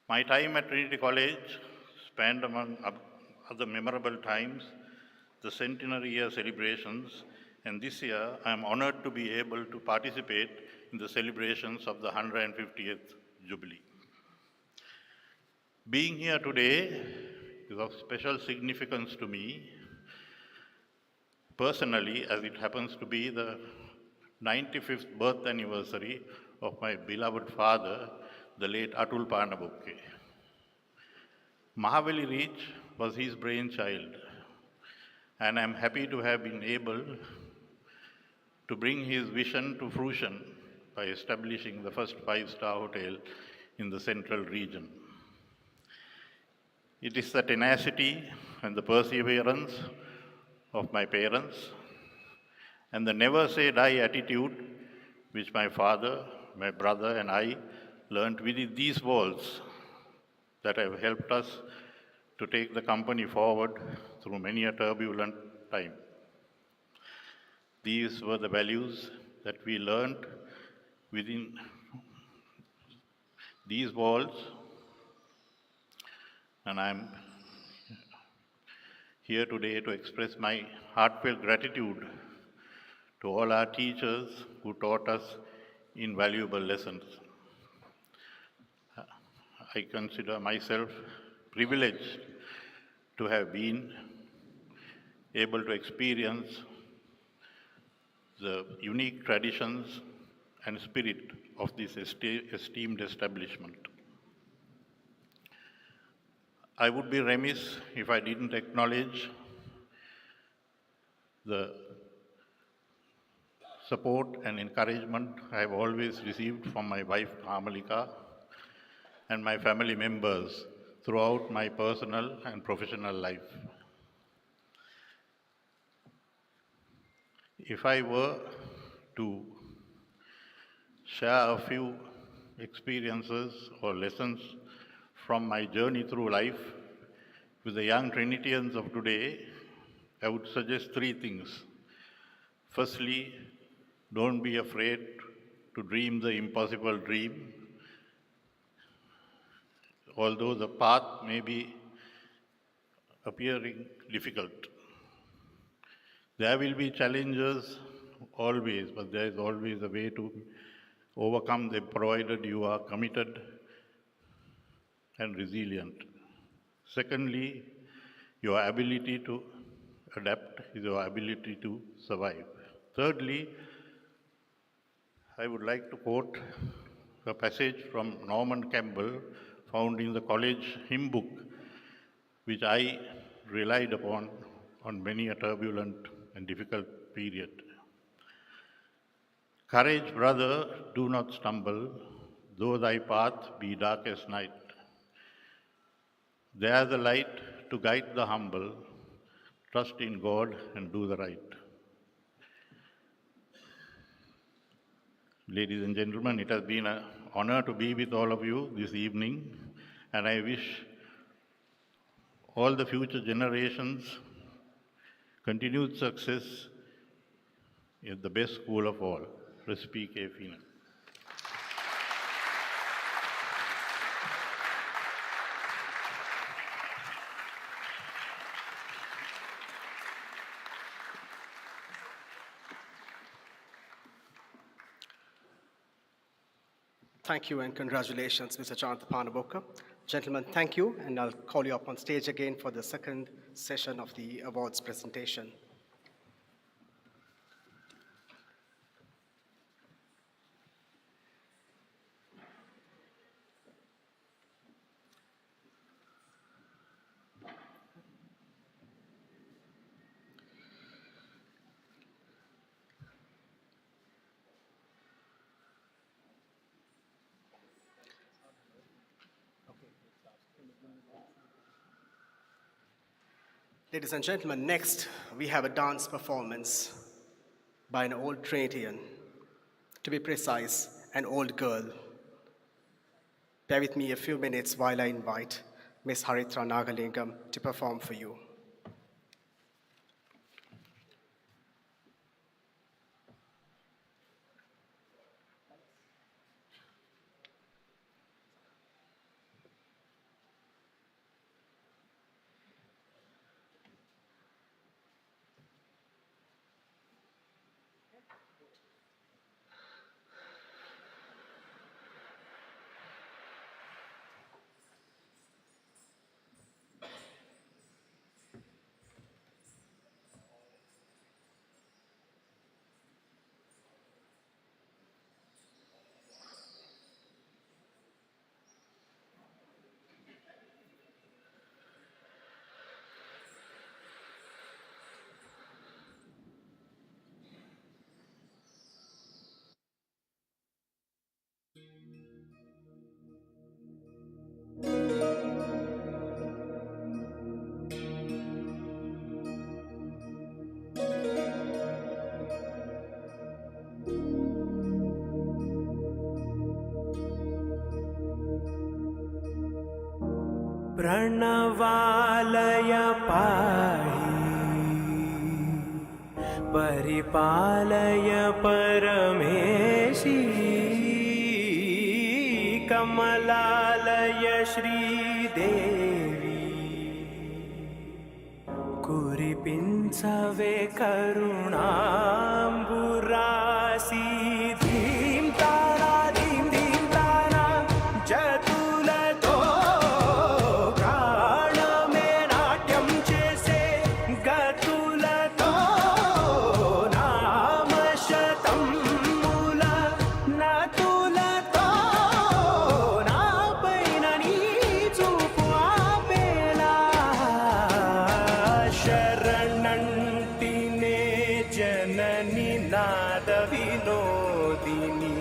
My time at Trinity College spanned, among other memorable times, the centenary year celebrations, and this year I am honored to be able to participate in the celebrations of the 150th Jubilee. Being here today is of special significance to me personally, as it happens to be the 95th birth anniversary of my beloved father, the late Atul Parnabukke. Mahavali Reach was his brainchild, and I'm happy to have been able to bring his vision to fruition by establishing the first five-star hotel in the central region. It is the tenacity and the perseverance of my parents and the never say die attitude which my father, my brother, and I learned within these walls that have helped us to take the company forward through many a turbulent time. These were the values that we learned within these walls, and I'm here today to express my heartfelt gratitude to all our teachers who taught us invaluable lessons. I consider myself privileged to have been able to experience the unique traditions and spirit of this esteemed establishment. I would be remiss if I didn't acknowledge the support and encouragement I have always received from my wife Amalika and my family members throughout my personal and professional life. If I were to share a few experiences or lessons from my journey through life with the young Trinitians of today, I would suggest three things. Firstly, don't be afraid to dream the impossible dream. Although the path may be appearing difficult, there will be challenges always, but there is always a way to overcome them provided you are committed and resilient. Secondly, your ability to adapt is your ability to survive. Thirdly, I would like to quote a passage from Norman Campbell found in the college hymn book, which I relied upon on many a turbulent and difficult period. Courage, brother, do not stumble, though thy path be dark as night. There the light to guide the humble, trust in God and do the right. Ladies and gentlemen, it has been an honor to be with all of you this evening, and I wish all the future generations continued success in the best school of all. Respect Fina. Thank you and congratulations, Mr. Jonathan Panaboka. Gentlemen, thank you, and I'll call you up on stage again for the second session of the awards presentation. Ladies and gentlemen, next we have a dance performance by an old Trinitian. To be precise, an old girl. Bear with me a few minutes while I invite Ms. Haritra Nagalingam to perform for you. प्रणवालय पाहि परिपालय परमेशी कमलालय श्रीदेवी कुरिपिंचवे करुणांबुरासी धीम तारा धीम धीम तारा जतुलतो प्राणमे नाट्यं चेसे गतुलतो नामशतं मूल नतुलतो नापैన నీ చూపు ఆపేలా शरणन्तिने जननि नाद विनोदिनी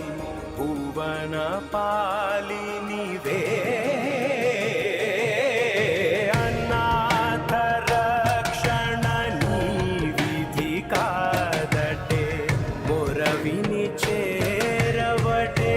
भुवन पालिनी वे अनाथ रक्षणनी विधि कादटे मोरविनि चेरवटे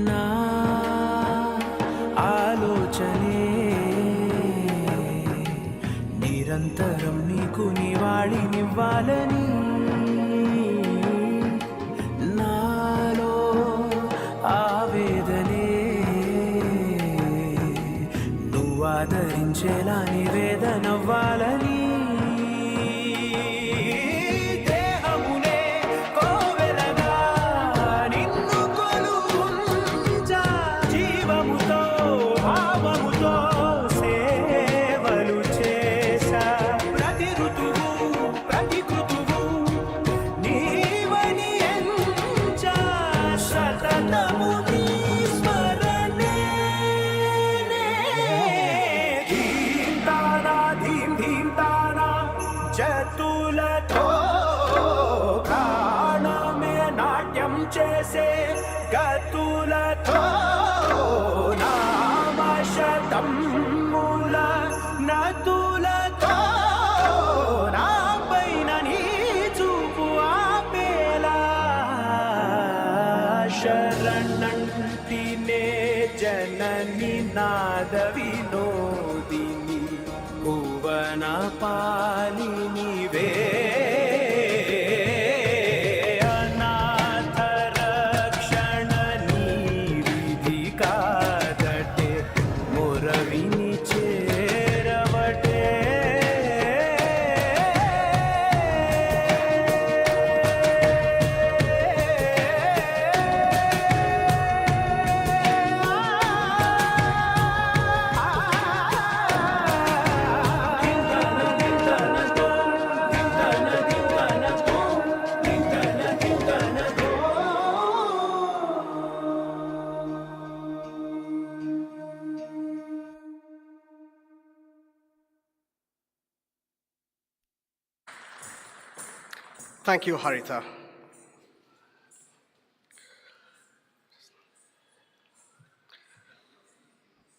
నా ఆలోచనే నిరంతరం నీకు నివాళినివ్వాలని నాలో ఆవేదనే నువ్వు ఆదరించేలా నివేదనవ్వాలని దేహమునే కోవెలగా నిన్ను కొలువుంచా జీవముతో భావముతో సేవలు చేసా ప్రతి ఋతువు ప్రతి కృతువు నీవని ఎంచా సతతము నీ స్మరణే ధీం తానా ధీం ధీం తానా జతులతో ప్రాణమే నాట్యం చేసే గతులతో నామశతం మూల నతులతో నాపైన నీ చూపు ఆపేలా శరణంటినే జనని నాద వినోదిని భువన పాలిని వే అనాథ రక్షణని విధి కాదటే మొరవిని చేరవటే Thank you, Haritha.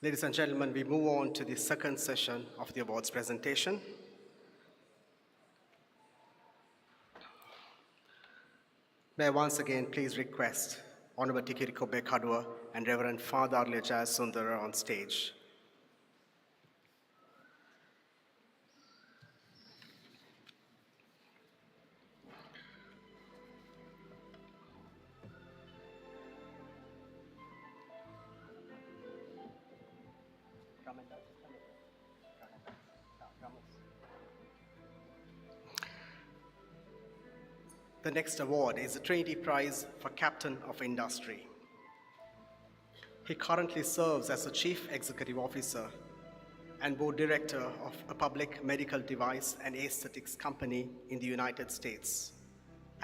Ladies and gentlemen, we move on to the second session of the awards presentation. May I once again please request Honorable Tikiriko Bekadua and Reverend Father Arle Jazz Sundara on stage. The next award is the Trinity Prize for Captain of Industry. He currently serves as the Chief Executive Officer and Board Director of a public medical device and aesthetics company in the United States.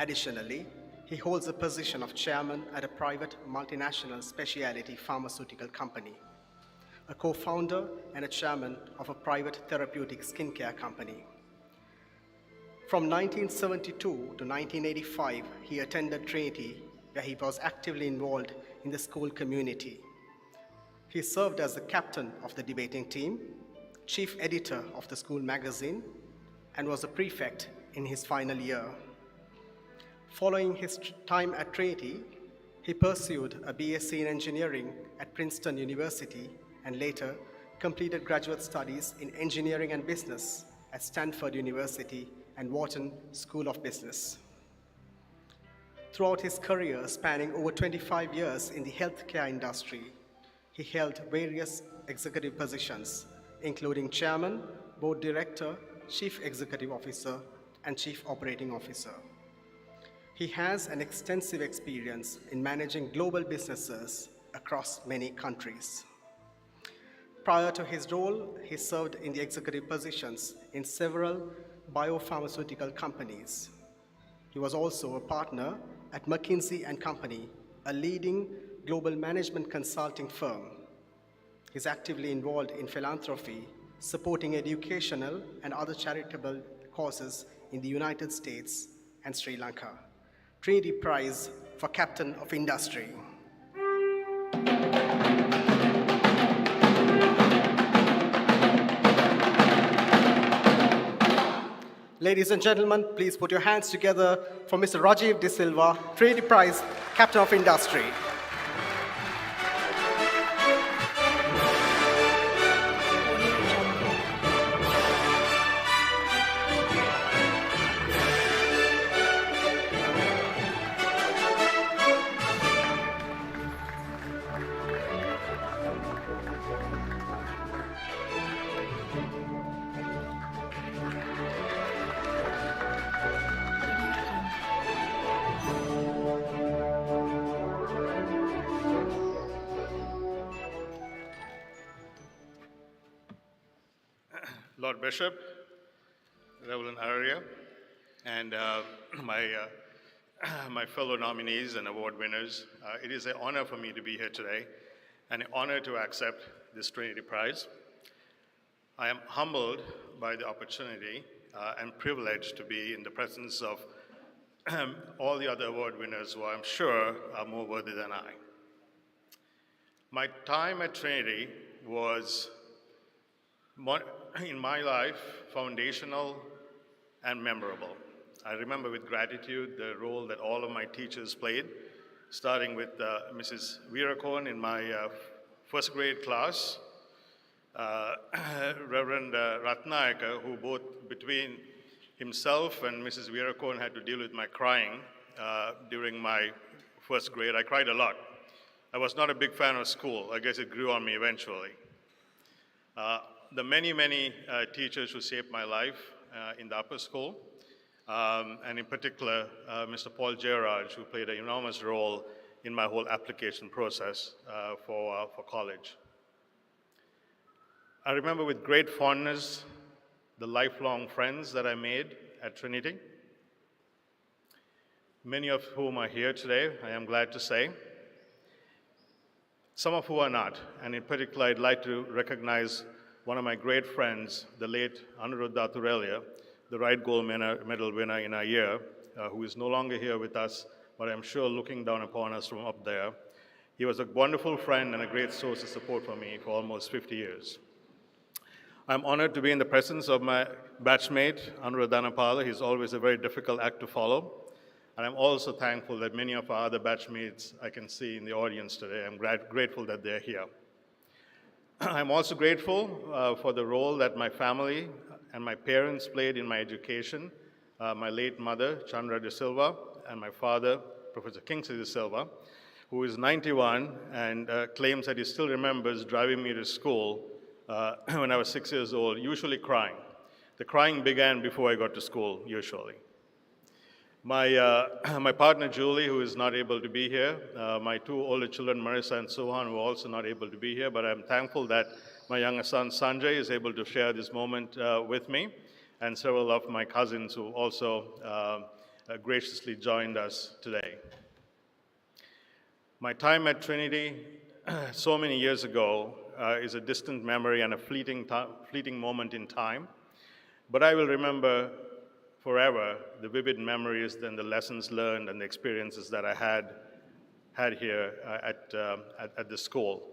Additionally, he holds the position of chairman at a private multinational specialty pharmaceutical company, a co-founder and a chairman of a private therapeutic skincare company. From 1972 to 1985, he attended Trinity, where he was actively involved in the school community. He served as the captain of the debating team, chief editor of the school magazine, and was a prefect in his final year. Following his time at Trinity, he pursued a BSc in engineering at Princeton University and later completed graduate studies in engineering and business at Stanford University and Wharton School of Business. Throughout his career, spanning over 25 years in the healthcare industry, he held various executive positions, including chairman, board director, chief executive officer, and chief operating officer. He has an extensive experience in managing global businesses across many countries. Prior to his role, he served in the executive positions in several biopharmaceutical companies. He was also a partner at McKinsey & Company, a leading global management consulting firm. He's actively involved in philanthropy, supporting educational and other charitable causes in the United States and Sri Lanka. Trinity Prize for Captain of Industry. Ladies and gentlemen, please put your hands together for Mr. Rajiv De Silva, Trinity Prize, Captain of Industry. Lord Bishop, Reverend Arya, and my fellow nominees and award winners, it is an honor for me to be here today, and an honor to accept this Trinity Prize. I am humbled by the opportunity and privileged to be in the presence of all the other award winners who I'm sure are more worthy than I. My time at Trinity was, in my life, foundational and memorable. I remember with gratitude the role that all of my teachers played, starting with Mrs. Veerakorn in my first grade class, Reverend Ratnayaka, who both between himself and Mrs. Veerakorn had to deal with my crying during my first grade. I cried a lot. I was not a big fan of school. I guess it grew on me eventually. The many teachers who shaped my life in the upper school, and in particular, Mr. Paul Gerard, who played an enormous role in my whole application process for college. I remember with great fondness the lifelong friends that I made at Trinity, many of whom are here today, I am glad to say. Some of who are not, and in particular, I'd like to recognize one of my great friends, the late Anuruddha Thurelia, the Wright Gold Medal winner in our year, who is no longer here with us, but I'm sure looking down upon us from up there. He was a wonderful friend and a great source of support for me for almost 50 years. I'm honored to be in the presence of my batchmate, Anuruddhanapala. He's always a very difficult act to follow. And I'm also thankful that many of our other batchmates I can see in the audience today. I'm grateful that they're here. I'm also grateful for the role that my family and my parents played in my education. My late mother, Chandra De Silva, and my father, Professor Kingsley De Silva, who is 91 and claims that he still remembers driving me to school when I was 6 years old, usually crying. The crying began before I got to school, usually. My partner Julie, who is not able to be here, my two older children, Marissa and Suhan, who are also not able to be here, but I'm thankful that my younger son Sanjay is able to share this moment with me, and several of my cousins who also graciously joined us today. My time at Trinity so many years ago is a distant memory and a fleeting moment in time, but I will remember forever the vivid memories and the lessons learned and the experiences that I had here at the school.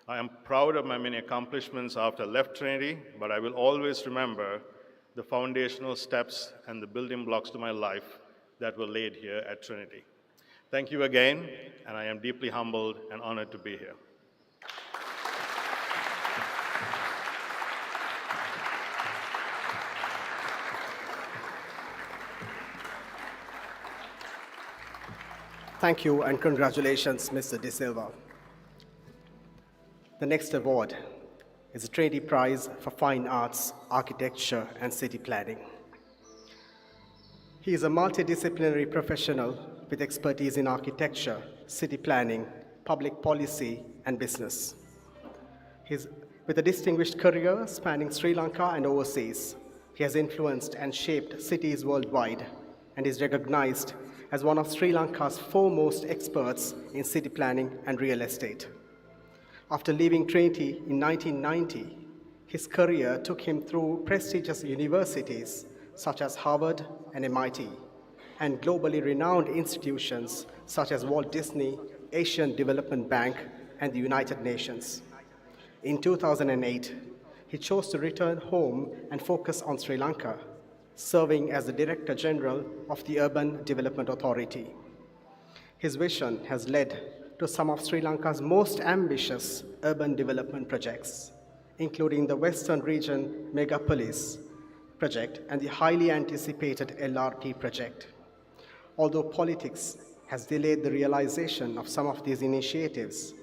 I am proud of my many accomplishments after I left Trinity, but I will always remember the foundational steps and the building blocks to my life that were laid here at Trinity. Thank you again, and I am deeply humbled and honored to be here. Thank you and congratulations, Mr. De Silva. The next award is the Trinity Prize for Fine Arts, Architecture and City Planning. He is a multidisciplinary professional with expertise in architecture, city planning, public policy, and business. With a distinguished career spanning Sri Lanka and overseas, he has influenced and shaped cities worldwide and is recognized as one of Sri Lanka's foremost experts in city planning and real estate. After leaving Trinity in 1990, his career took him through prestigious universities such as Harvard and MIT, and globally renowned institutions such as Walt Disney, Asian Development Bank, and the United Nations. In 2008, he chose to return home and focus on Sri Lanka, serving as the Director General of the Urban Development Authority. His vision has led to some of Sri Lanka's most ambitious urban development projects, including the Western Region Megapolis project and the highly anticipated LRT project. Although politics has delayed the realization of some of these initiatives,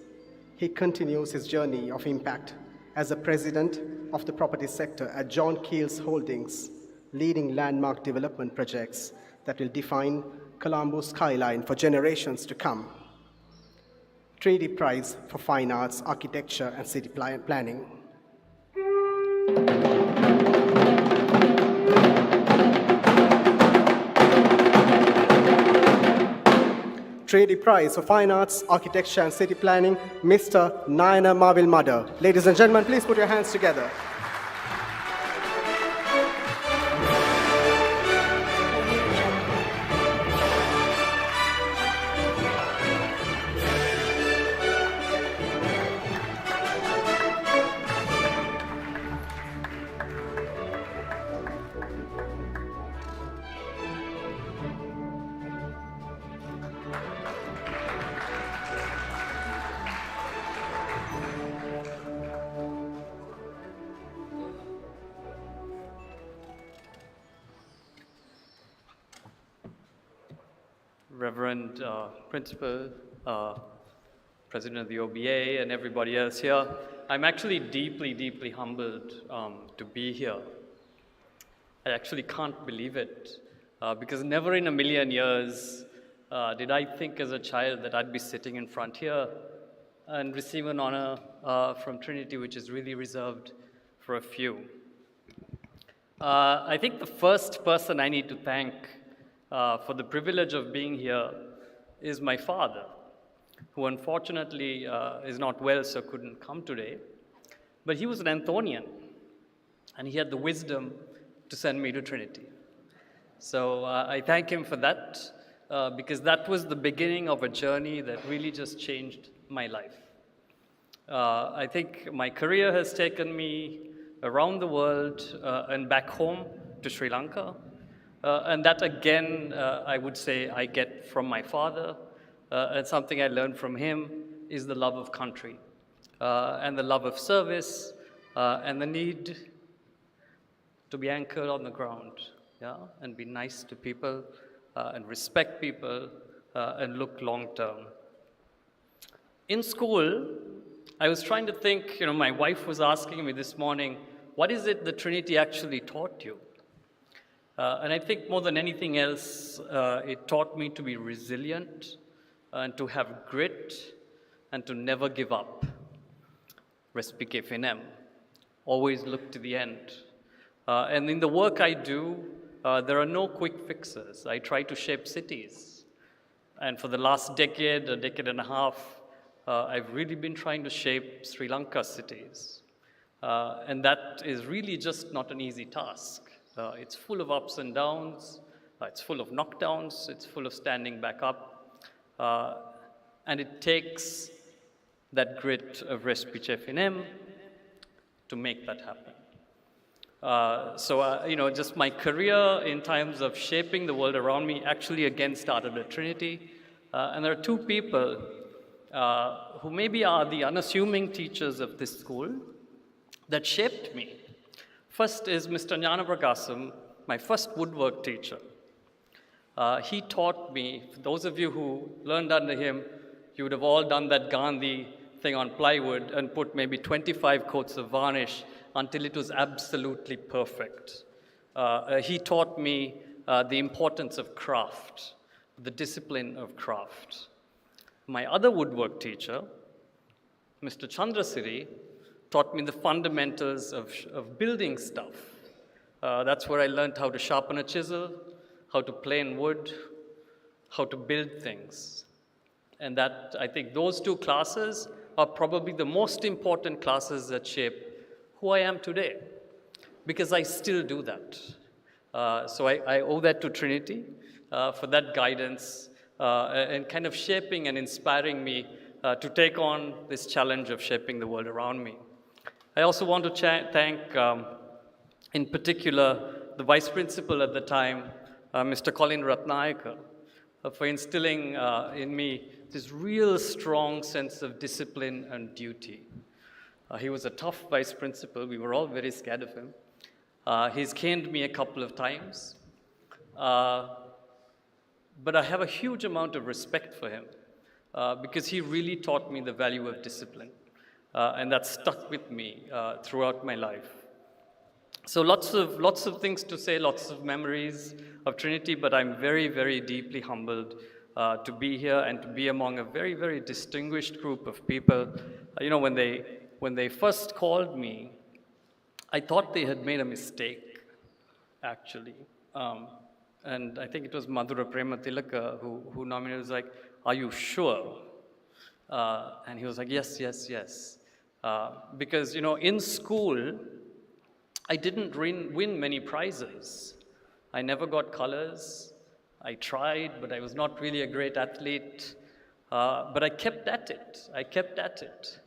he continues his journey of impact as the president of the property sector at John Keel's Holdings, leading landmark development projects that will define Colombo's skyline for generations to come. Trinity Prize for Fine Arts, Architecture and City Planning. Trinity Prize for Fine Arts, Architecture and City Planning, Mr. Nayana Mavil Madar. Ladies and gentlemen, please put your hands together. Reverend Principal, President of the OBA, and everybody else here. I'm actually deeply, deeply humbled to be here. I actually can't believe it, because never in a million years did I think as a child that I'd be sitting in front here and receive an honor from Trinity, which is really reserved for a few. I think the first person I need to thank for the privilege of being here is my father, who unfortunately is not well, so couldn't come today. But he was an Anthonian, and he had the wisdom to send me to Trinity. So I thank him for that, because that was the beginning of a journey that really just changed my life. I think my career has taken me around the world and back home to Sri Lanka. And that again, I would say I get from my father, and something I learned from him is the love of country, and the love of service, and the need to be anchored on the ground, yeah, and be nice to people, and respect people, and look long term. In school, I was trying to think, my wife was asking me this morning, what is it that Trinity actually taught you? And I think more than anything else, it taught me to be resilient and to have grit and to never give up. Respike finem. Always look to the end. And in the work I do, there are no quick fixes. I try to shape cities. And for the last decade, a decade and a half, I've really been trying to shape Sri Lanka's cities. And that is really just not an easy task. It's full of ups and downs. It's full of knockdowns. It's full of standing back up. And it takes that grit of Respike finem to make that happen. Just my career in terms of shaping the world around me actually again started at Trinity. And there are two people who maybe are the unassuming teachers of this school that shaped me. First is Mr. Jnanaprakasam, my first woodwork teacher. He taught me, for those of you who learned under him, you would have all done that Gandhi thing on plywood and put maybe 25 coats of varnish until it was absolutely perfect. He taught me the importance of craft, the discipline of craft. My other woodwork teacher, Mr. Chandrasiri, taught me the fundamentals of building stuff. That's where I learned how to sharpen a chisel, how to plane wood, how to build things. And that, I think those two classes are probably the most important classes that shape who I am today, because I still do that. So I owe that to Trinity for that guidance and kind of shaping and inspiring me to take on this challenge of shaping the world around me. I also want to thank, in particular, the vice principal at the time, Mr. Colin Ratnayaka, for instilling in me this real strong sense of discipline and duty. He was a tough vice principal. We were all very scared of him. He's caned me a couple of times. But I have a huge amount of respect for him because he really taught me the value of discipline. And that stuck with me throughout my life. So lots of things to say, lots of memories of Trinity, but I'm very, very deeply humbled to be here and to be among a very, very distinguished group of people. When they first called me, I thought they had made a mistake, actually. And I think it was Madhura Prema Tilaka who nominated, was like, "Are you sure?" And he was like, "Yes, yes, yes." Because, in school, I didn't win many prizes. I never got colors. I tried, but I was not really a great athlete. But I kept at it.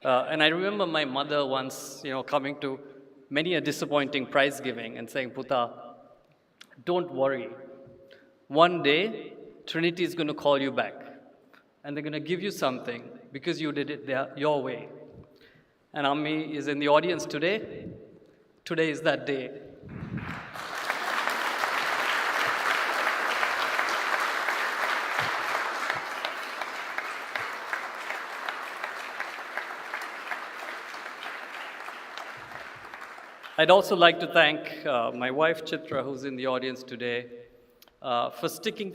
And I remember my mother once, coming to many a disappointing prize giving and saying, "Puta, don't worry. One day, Trinity is going to call you back. And they're going to give you something because you did it your way." And Ammi is in the audience today. Today is that day. I'd also like to thank my wife, Chitra, who's in the audience today, for sticking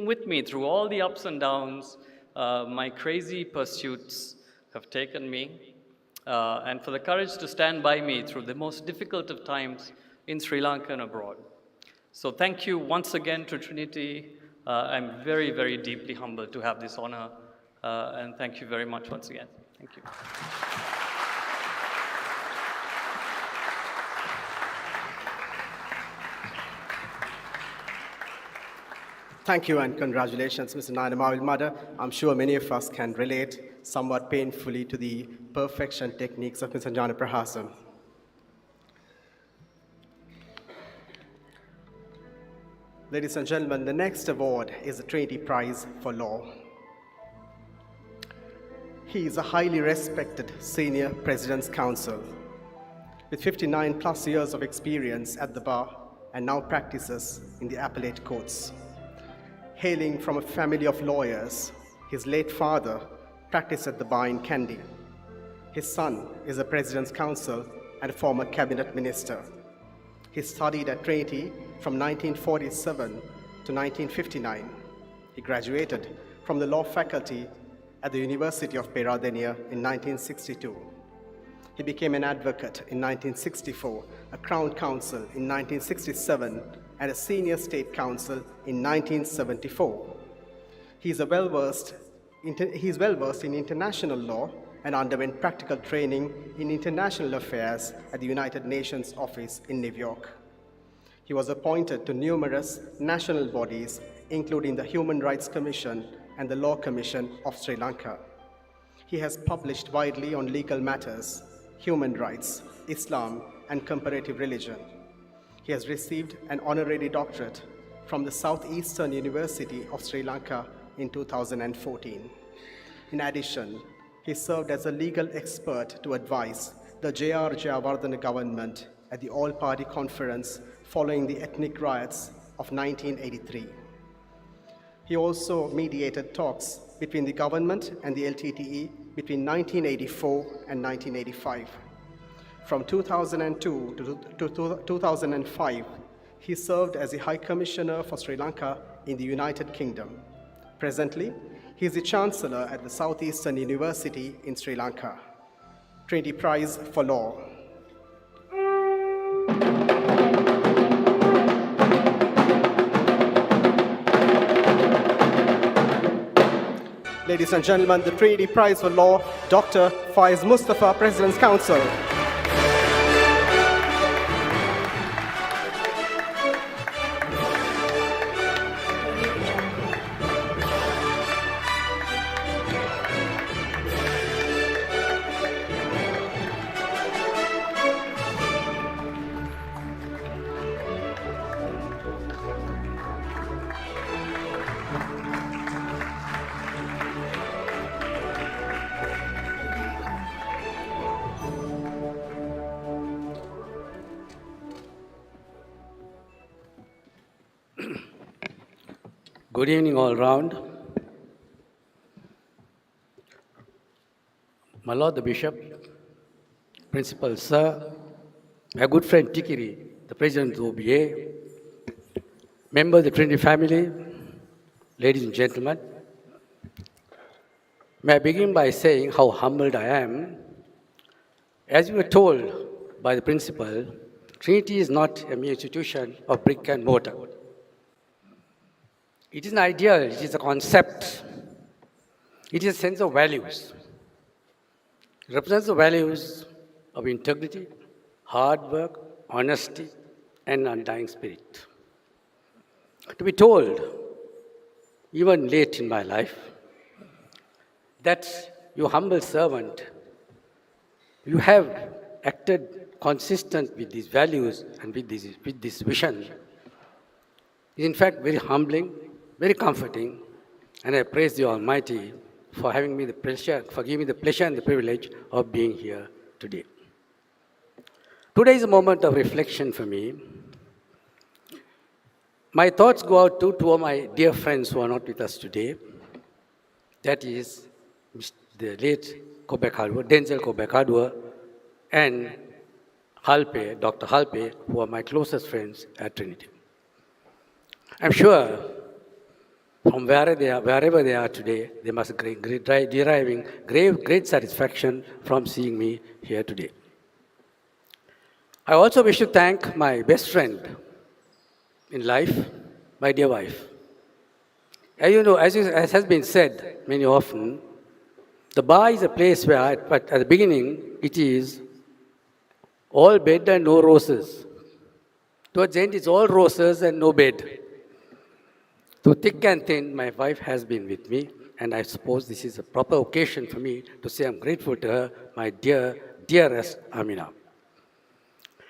with me through all the ups and downs. My crazy pursuits have taken me, and for the courage to stand by me through the most difficult of times in Sri Lanka and abroad. So thank you once again to Trinity. I'm very, very deeply humbled to have this honor, and thank you very much once again. Thank you. Thank you and congratulations, Mr. Nayanamawil Mada. I'm sure many of us can relate somewhat painfully to the perfection techniques of Mr. Jnanaprahasam. Ladies and gentlemen, the next award is the Trinity Prize for Law. He is a highly respected senior President's Counsel with 59 plus years of experience at the bar and now practices in the appellate courts. Hailing from a family of lawyers, his late father practiced at the bar in Kandy. His son is a President's Counsel and a former cabinet minister. He studied at Trinity from 1947 to 1959. He graduated from the law faculty at the University of Peradeniya in 1962. He became an advocate in 1964, a crown counsel in 1967, and a senior state counsel in 1974. He is well-versed in international law and underwent practical training in international affairs at the United Nations office in New York. He was appointed to numerous national bodies, including the Human Rights Commission and the Law Commission of Sri Lanka. He has published widely on legal matters, human rights, Islam, and comparative religion. He has received an honorary doctorate from the Southeastern University of Sri Lanka in 2014. In addition, he served as a legal expert to advise the J.R. Jayawardena government at the All-Party Conference following the ethnic riots of 1983. He also mediated talks between the government and the LTTE between 1984 and 1985. From 2002 to 2005, he served as the High Commissioner for Sri Lanka in the United Kingdom. Presently, he is the Chancellor at the Southeastern University in Sri Lanka. Trinity Prize for Law. Ladies and gentlemen, the Trinity Prize for Law, Dr. Faiz Mustafa, President's Counsel. Good evening all round. My Lord the Bishop, Principal Sir, my good friend Tikiri, the President of the OBA, members of the Trinity family, ladies and gentlemen, may I begin by saying how humbled I am. As we were told by the Principal, Trinity is not a mere institution of brick and mortar. It is an ideal, it is a concept, it is a sense of values. It represents the values of integrity, hard work, honesty, and undying spirit. To be told, even late in my life, that you humble servant, you have acted consistent with these values and with this vision, is in fact very humbling, very comforting, and I praise the Almighty for giving me the pleasure and the privilege of being here today. Today is a moment of reflection for me. My thoughts go out to two of my dear friends who are not with us today. That is the late Denzel Kobekadua and Halpe, Dr. Halpe, who are my closest friends at Trinity. I'm sure from wherever they are today, they must be deriving great satisfaction from seeing me here today. I also wish to thank my best friend in life, my dear wife. As you know, as has been said many often, the bar is a place where, at the beginning, it is all bed and no roses. Towards the end, it's all roses and no bed. Through thick and thin, my wife has been with me, and I suppose this is a proper occasion for me to say I'm grateful to her, my dearest Amina.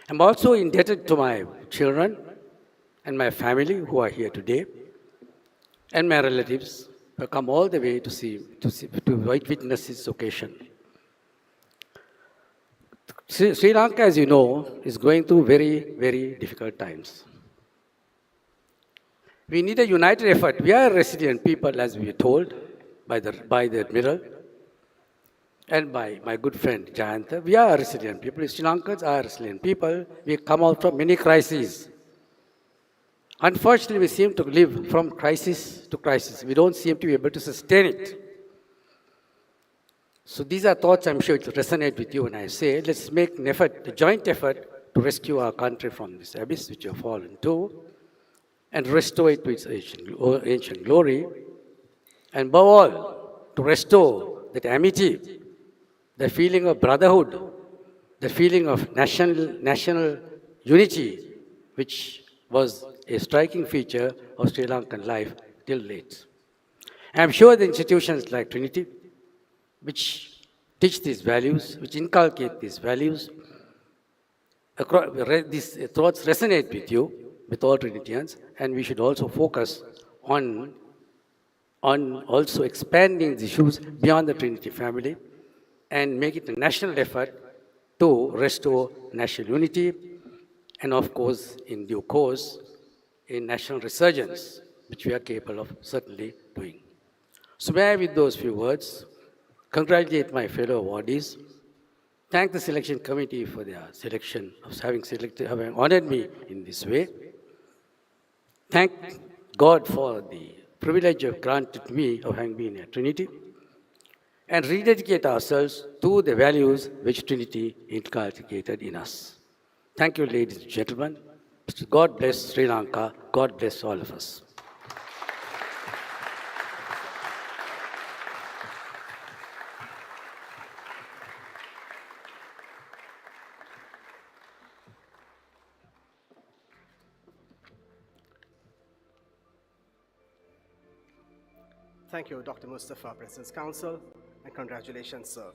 I'm also indebted to my children and my family who are here today, and my relatives who have come all the way to witness this occasion. Sri Lanka, as you know, is going through very, very difficult times. We need a united effort. We are resilient people, as we were told by the Admiral. and by my good friend Jayanta. We are resilient people. Sri Lankans are resilient people. We come out from many crises. Unfortunately, we seem to live from crisis to crisis. We don't seem to be able to sustain it. So these are thoughts I'm sure it will resonate with you when I say, let's make an effort, a joint effort to rescue our country from this abyss which we have fallen to and restore it to its ancient glory. And above all, to restore that amity, the feeling of brotherhood, the feeling of national unity, which was a striking feature of Sri Lankan life till late. I am sure the institutions like Trinity, which teach these values, which inculcate these values, these thoughts resonate with you, with all Trinitarians, and we should also focus on also expanding the issues beyond the Trinity family and make it a national effort to restore national unity and, of course, in due course, a national resurgence, which we are capable of certainly doing. So may I, with those few words, congratulate my fellow awardees, thank the selection committee for their selection, of having honored me in this way, thank God for the privilege of granted me of having been a Trinity, and rededicate ourselves to the values which Trinity inculcated in us. Thank you, ladies and gentlemen. God bless Sri Lanka. God bless all of us. Thank you, Dr. Mustafa, President's Council, and congratulations, sir.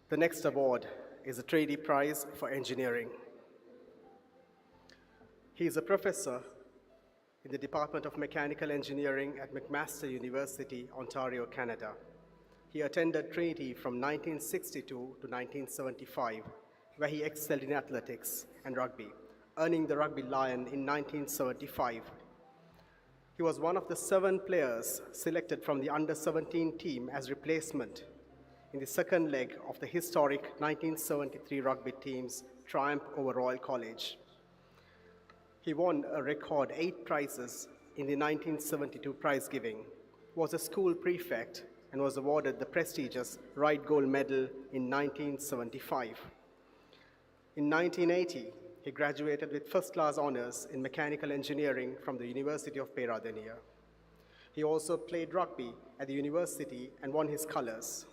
The next award is the Trady Prize for Engineering. He is a professor in the Department of Mechanical Engineering at McMaster University, Ontario, Canada. He attended Trinity from 1962 to 1975, where he excelled in athletics and rugby, earning the Rugby Lion in 1975. He was one of the 7 players selected from the under-17 team as replacement in the second leg of the historic 1973 rugby team's triumph over Royal College. He won a record 8 prizes in the 1972 prize giving, was a school prefect, and was awarded the prestigious Wright Gold Medal in 1975. In 1980, he graduated with first-class honors in mechanical engineering from the University of Peradeniya. He also played rugby at the university and won his colors.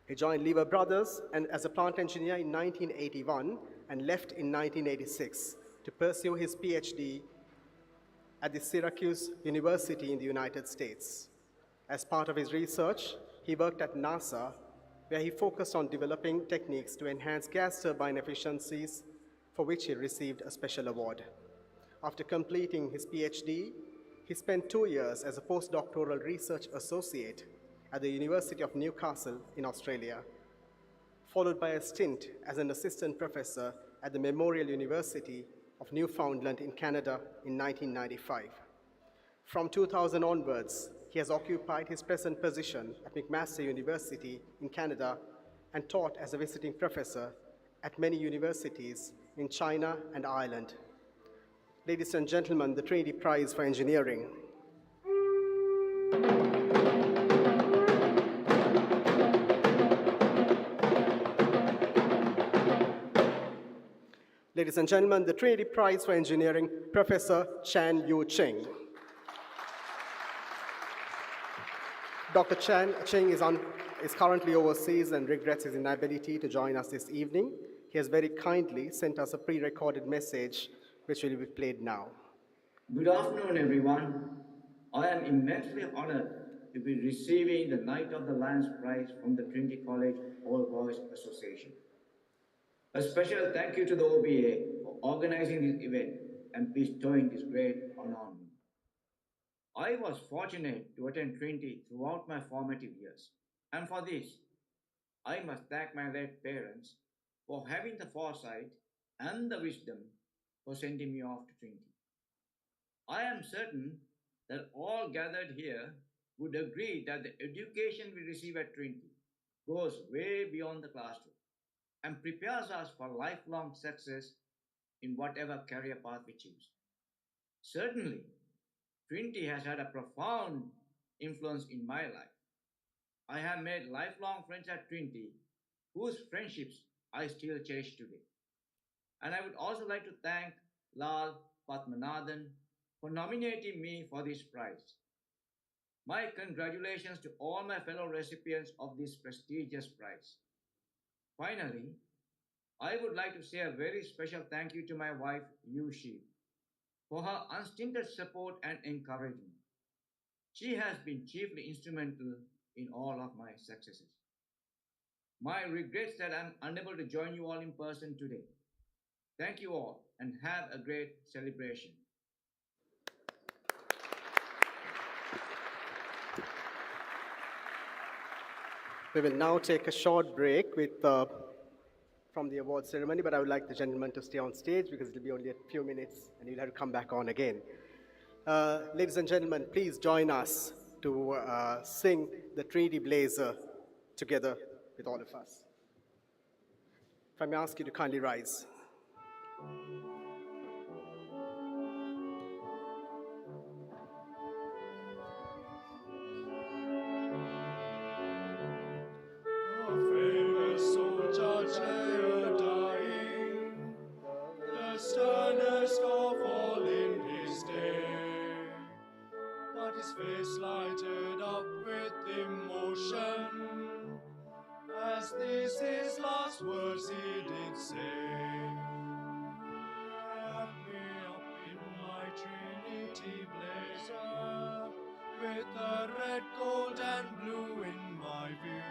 He joined Lever Brothers and as a plant engineer in 1981 and left in 1986 to pursue his PhD at the Syracuse University in the United States. As part of his research, he worked at NASA, where he focused on developing techniques to enhance gas turbine efficiencies, for which he received a special award. After completing his PhD, he spent 2 years as a postdoctoral research associate at the University of Newcastle in Australia, followed by a stint as an assistant professor at the Memorial University of Newfoundland in Canada in 1995. From 2000 onwards, he has occupied his present position at McMaster University in Canada and taught as a visiting professor at many universities in China and Ireland. Ladies and gentlemen, the Trinity Prize for Engineering. Ladies and gentlemen, the Trinity Prize for Engineering, Professor Chan Yu Ching. Dr. Cheng is currently overseas and regrets his inability to join us this evening. He has very kindly sent us a pre-recorded message, which will be played now. Good afternoon, everyone. I am immensely honored to be receiving the Knight of the Lions Prize from the Trinity College All Boys Association. A special thank you to the OBA for organizing this event and bestowing this great honor on me. I was fortunate to attend Trinity throughout my formative years, and for this, I must thank my late parents for having the foresight and the wisdom for sending me off to Trinity. I am certain that all gathered here would agree that the education we receive at Trinity goes way beyond the classroom and prepares us for lifelong success in whatever career path we choose. Certainly, Trinity has had a profound influence in my life. I have made lifelong friends at Trinity whose friendships I still cherish today. And I would also like to thank Lal Padmanathan for nominating me for this prize. My congratulations to all my fellow recipients of this prestigious prize. Finally, I would like to say a very special thank you to my wife, Yushi, for her unstinted support and encouragement. She has been chiefly instrumental in all of my successes. My regrets that I'm unable to join you all in person today. Thank you all and have a great celebration. We will now take a short break from the award ceremony, but I would like the gentleman to stay on stage because it will be only a few minutes and he'll have to come back on again. Ladies and gentlemen, please join us to sing the Trinity Blazer together with all of us. If I may ask you to kindly rise. Famous soldier dying, the sternest of all in his day, but his face lighted up with emotion, as these his last words he did say. Wrap me up in my Trinity blazer, with the red, gold, and blue in my view.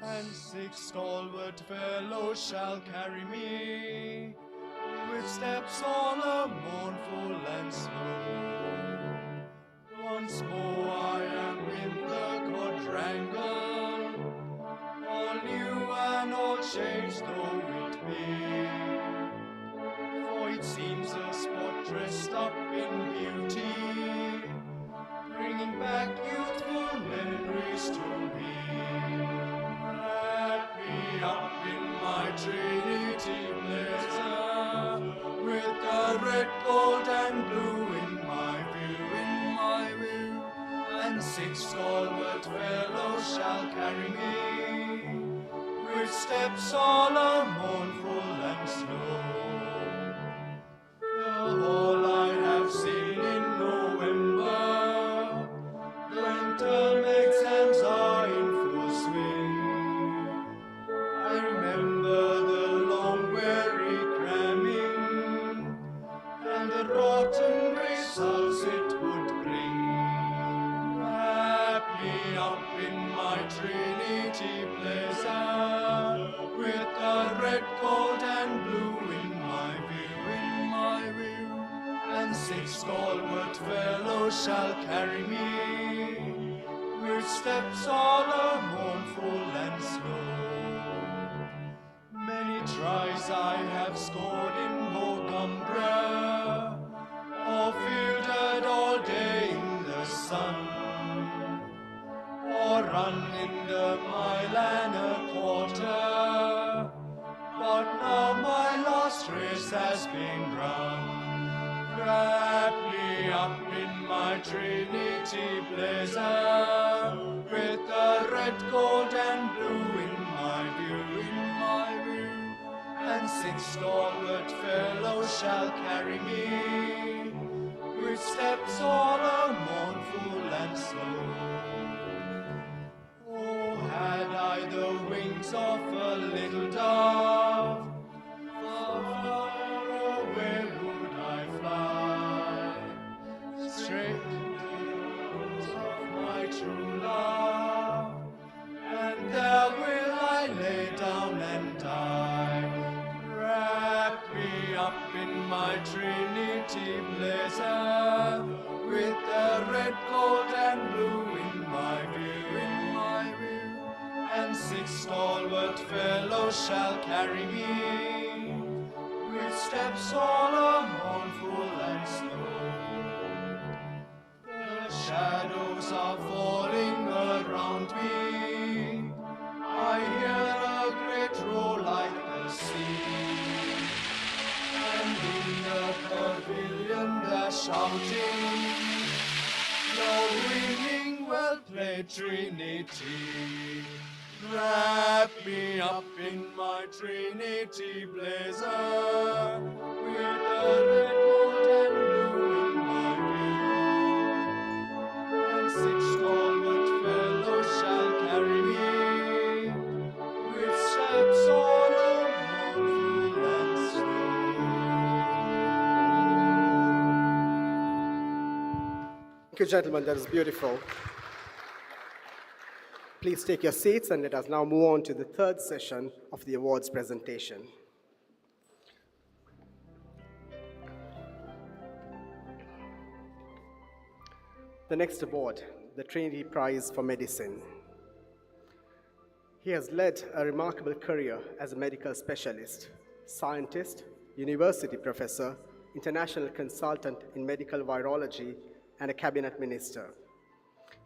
And 6 stalwart fellows shall carry me, with steps all a mournful and slow. Once more I am in the quadrangle, all new and all changed though it be. For it seems a spot dressed up in beauty, bringing back youthful memories to me. Wrap me up in my Trinity blazer, with the red, gold, and blue in my view, and 6 stalwart fellows shall carry me, with steps all a mournful and slow. The hall I have seen in November, when term exams are in full swing. I remember the long weary cramming, and the rotten results it would bring. Wrap me up in my Trinity blazer, with the red, gold, and blue in my view, and 6 stalwart fellows shall carry me, with steps all a mournful and slow. Many tries I have scored in Mogumbra, or fielded all day in the sun, or run in the mile and a quarter, but now my last race has been run. Wrap me up in my Trinity blazer, with the red, gold, and blue in my view, and 6 stalwart fellows shall carry me, with steps all a mournful and slow. Oh, had I the wings of a little dove, far away would I fly, straight to the arms of my true love, and there will I lay down and die. Wrap me up in my Trinity blazer, with the red, gold, and blue in my view, and 6 stalwart fellows shall carry me, with steps all a mournful and slow. The shadows are falling around me. I hear a great roar like the sea. And in the pavilion they're shouting, you're winning, well played, Trinity. Wrap me up in my Trinity blazer, with the red, gold, and blue in my view. And six stalwart fellows shall carry me, with steps all mournful and slow. Thank you, gentlemen. That is beautiful. Please take your seats and let us now move on to the third session of the awards presentation. The next award, the Trinity Prize for Medicine. He has led a remarkable career as a medical specialist, scientist, university professor, international consultant in medical virology, and a cabinet minister.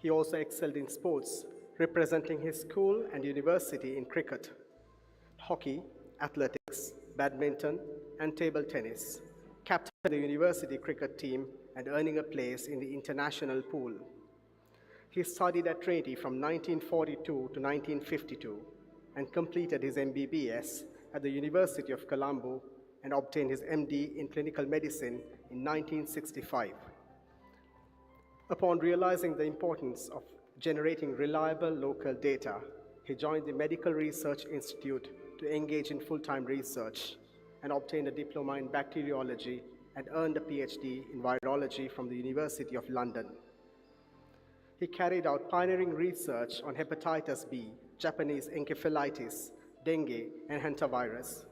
He also excelled in sports, representing his school and university in cricket, hockey, athletics, badminton, and table tennis, captained the university cricket team and earning a place in the international pool. He studied at Trinity from 1942 to 1952 and completed his MBBS at the University of Colombo and obtained his MD in clinical medicine in 1965. Upon realizing the importance of generating reliable local data, he joined the Medical Research Institute to engage in full-time research and obtained a diploma in bacteriology and earned a PhD in virology from the University of London. He carried out pioneering research on hepatitis B, Japanese encephalitis, dengue, and hantavirus.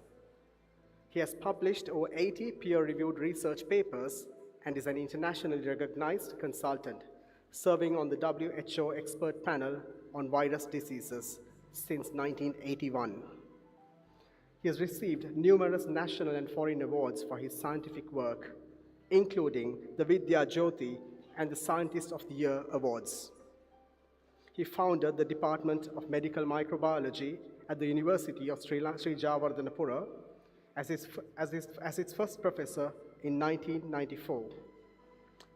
He has published over 80 peer-reviewed research papers and is an internationally recognized consultant, serving on the WHO expert panel on virus diseases since 1981. He has received numerous national and foreign awards for his scientific work, including the Vidya Jyoti and the Scientist of the Year awards. He founded the Department of Medical Microbiology at the University of Sri Javardhanapura as its first professor in 1994.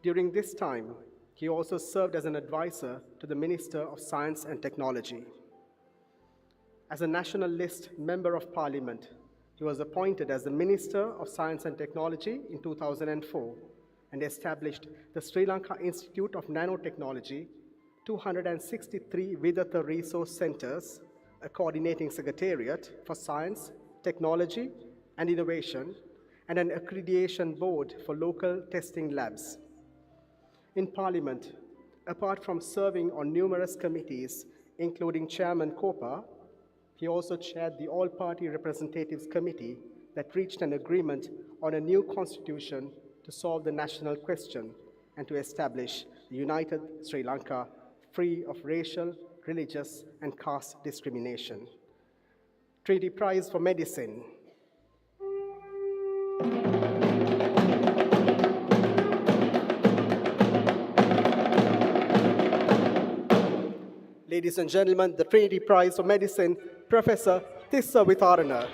During this time, he also served as an advisor to the Minister of Science and Technology. As a National List Member of Parliament, he was appointed as the Minister of Science and Technology in 2004 and established the Sri Lanka Institute of Nanotechnology, 263 Vidatha Resource Centers, a coordinating secretariat for science, technology, and innovation, and an accreditation board for local testing labs. In Parliament, apart from serving on numerous committees, including Chairman Kopa, he also chaired the All-Party Representatives Committee that reached an agreement on a new constitution to solve the national question and to establish the united Sri Lanka free of racial, religious, and caste discrimination. Trinity Prize for Medicine. Ladies and gentlemen, the Trinity Prize for Medicine, Professor Tissa Vitharana.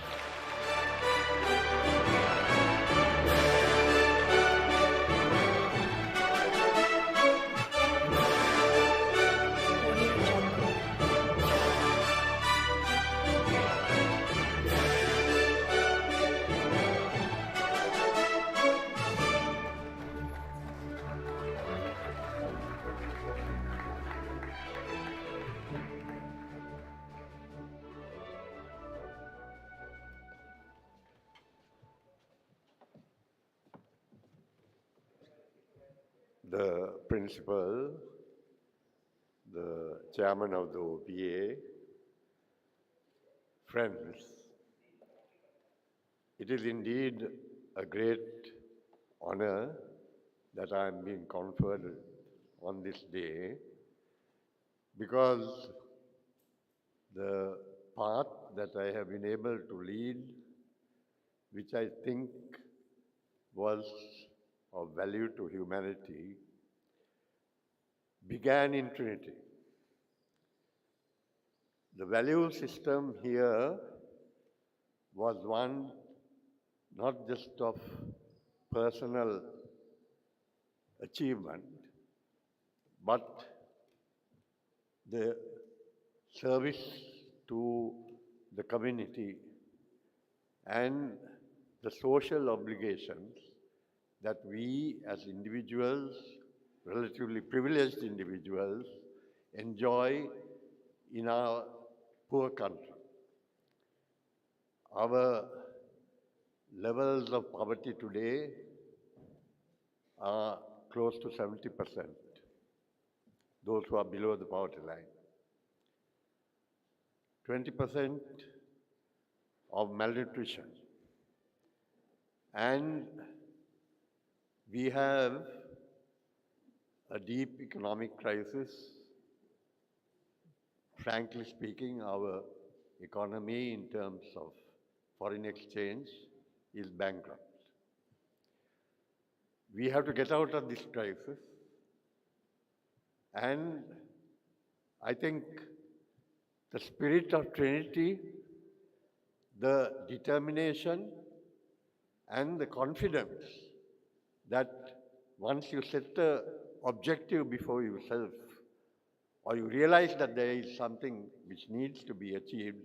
The principal, the chairman of the OBA, friends, it is indeed a great honor that I am being conferred on this day, because the path that I have been able to lead, which I think was of value to humanity, began in Trinity. The value system here was one not just of personal achievement, but the service to the community and the social obligations that we as individuals, relatively privileged individuals, enjoy in our poor country. Our levels of poverty today are close to 70%, those who are below the poverty line. 20% of malnutrition. And we have a deep economic crisis. Frankly speaking, our economy in terms of foreign exchange is bankrupt. We have to get out of this crisis. And I think the spirit of Trinity, the determination and the confidence that once you set the objective before yourself, or you realize that there is something which needs to be achieved,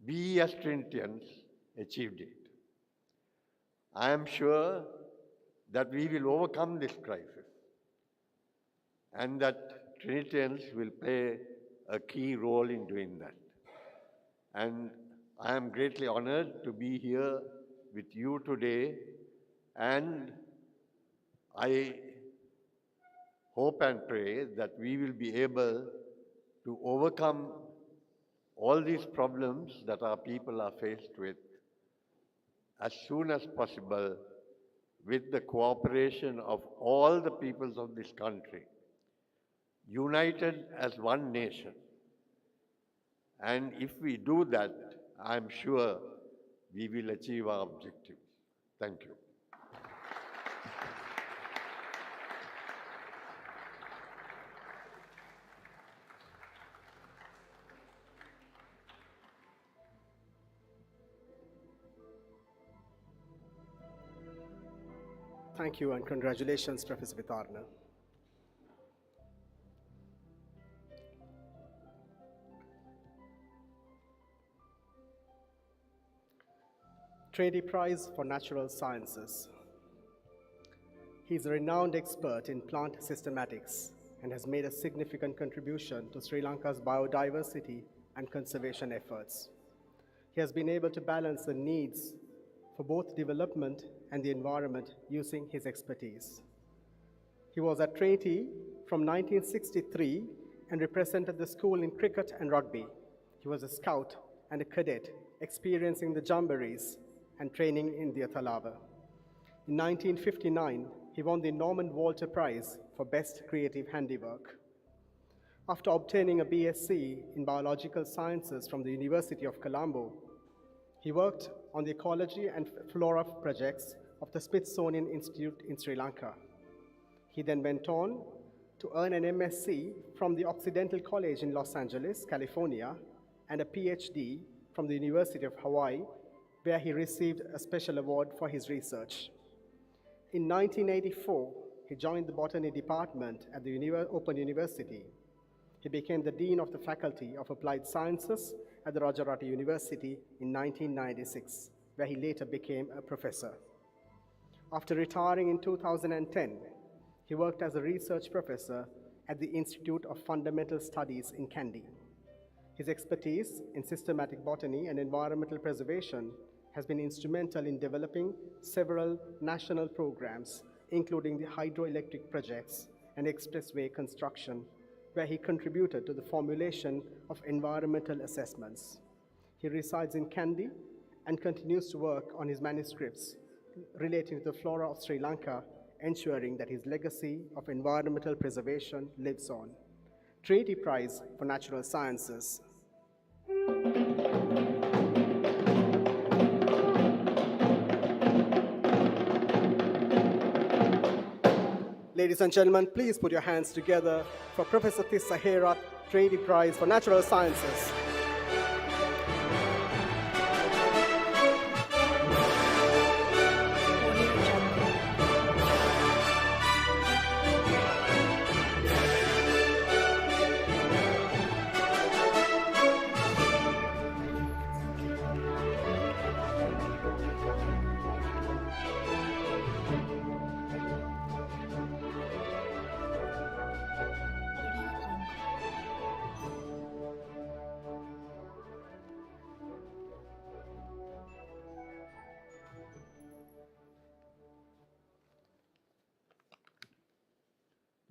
we as Trinitians achieved it. I am sure that we will overcome this crisis and that Trinitians will play a key role in doing that. And I am greatly honored to be here with you today, and I hope and pray that we will be able to overcome all these problems that our people are faced with as soon as possible with the cooperation of all the peoples of this country, united as one nation. And if we do that, I'm sure we will achieve our objectives. Thank you. Thank you and congratulations, Professor Vitarna. Trinity Prize for Natural Sciences. He is a renowned expert in plant systematics and has made a significant contribution to Sri Lanka's biodiversity and conservation efforts. He has been able to balance the needs for both development and the environment using his expertise. He was at Trinity from 1963 and represented the school in cricket and rugby. He was a scout and a cadet, experiencing the jamborees and training in the Athalava. In 1959, he won the Norman Walter Prize for Best Creative Handiwork. After obtaining a BSc in Biological Sciences from the University of Colombo, he worked on the ecology and flora projects of the Smithsonian Institute in Sri Lanka. He then went on to earn an MSc from the Occidental College in Los Angeles, California, and a PhD from the University of Hawaii, where he received a special award for his research. In 1984, he joined the botany department at the Open University. He became the Dean of the Faculty of Applied Sciences at the Rajarata University in 1996, where he later became a professor. After retiring in 2010, he worked as a research professor at the Institute of Fundamental Studies in Kandy. His expertise in systematic botany and environmental preservation has been instrumental in developing several national programs, including the hydroelectric projects and expressway construction, where he contributed to the formulation of environmental assessments. He resides in Kandy and continues to work on his manuscripts relating to the flora of Sri Lanka, ensuring that his legacy of environmental preservation lives on. Trinity Prize for Natural Sciences. Ladies and gentlemen, please put your hands together for Professor Tissa Herath, Trinity Prize for Natural Sciences.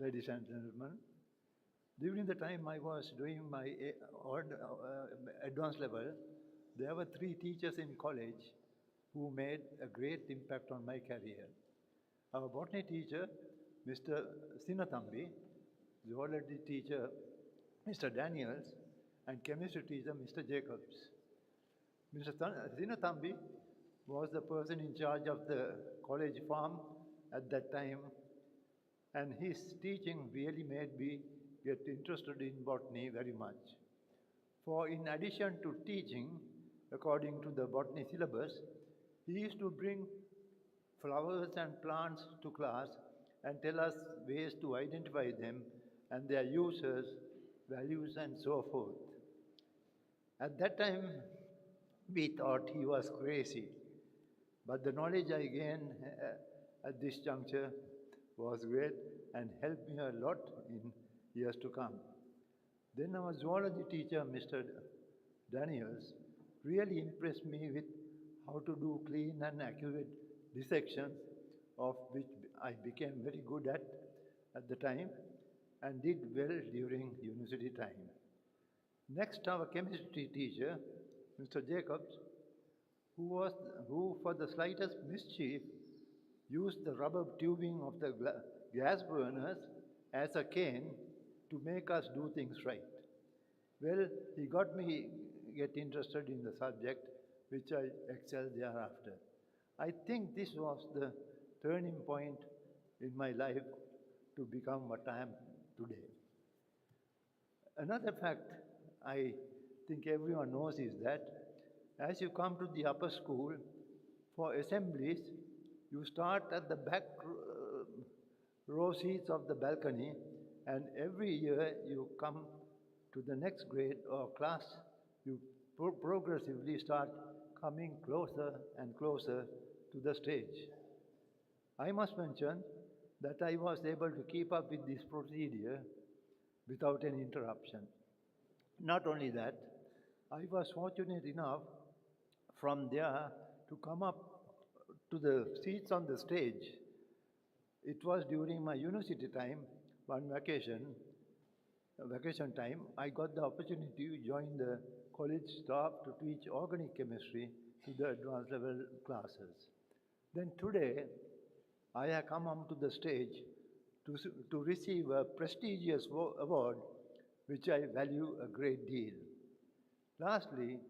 Ladies and gentlemen, during the time I was doing my advanced level, there were 3 teachers in college who made a great impact on my career. Our botany teacher, Mr. Sinathambi, zoology teacher, Mr. Daniels, and chemistry teacher, Mr. Jacobs. Mr. Sinathambi was the person in charge of the college farm at that time, and his teaching really made me get interested in botany very much. For in addition to teaching, according to the botany syllabus, he used to bring flowers and plants to class and tell us ways to identify them and their uses, values, and so forth. At that time, we thought he was crazy, but the knowledge I gained at this juncture was great and helped me a lot in years to come. Then our zoology teacher, Mr. Daniels, really impressed me with how to do clean and accurate dissections, of which I became very good at the time and did well during university time. Next, our chemistry teacher, Mr. Jacobs, who for the slightest mischief used the rubber tubing of the gas burners as a cane to make us do things right. Well, he got me get interested in the subject, which I excelled thereafter. I think this was the turning point in my life to become what I am today. Another fact I think everyone knows is that as you come to the upper school, for assemblies, you start at the back row seats of the balcony, and every year you come to the next grade or class, you progressively start coming closer and closer to the stage. I must mention that I was able to keep up with this procedure without any interruption. Not only that, I was fortunate enough from there to come up to the seats on the stage. It was during my university time, one vacation time, I got the opportunity to join the college staff to teach organic chemistry to the advanced level classes. Then today, I have come onto the stage to receive a prestigious award, which I value a great deal. Lastly,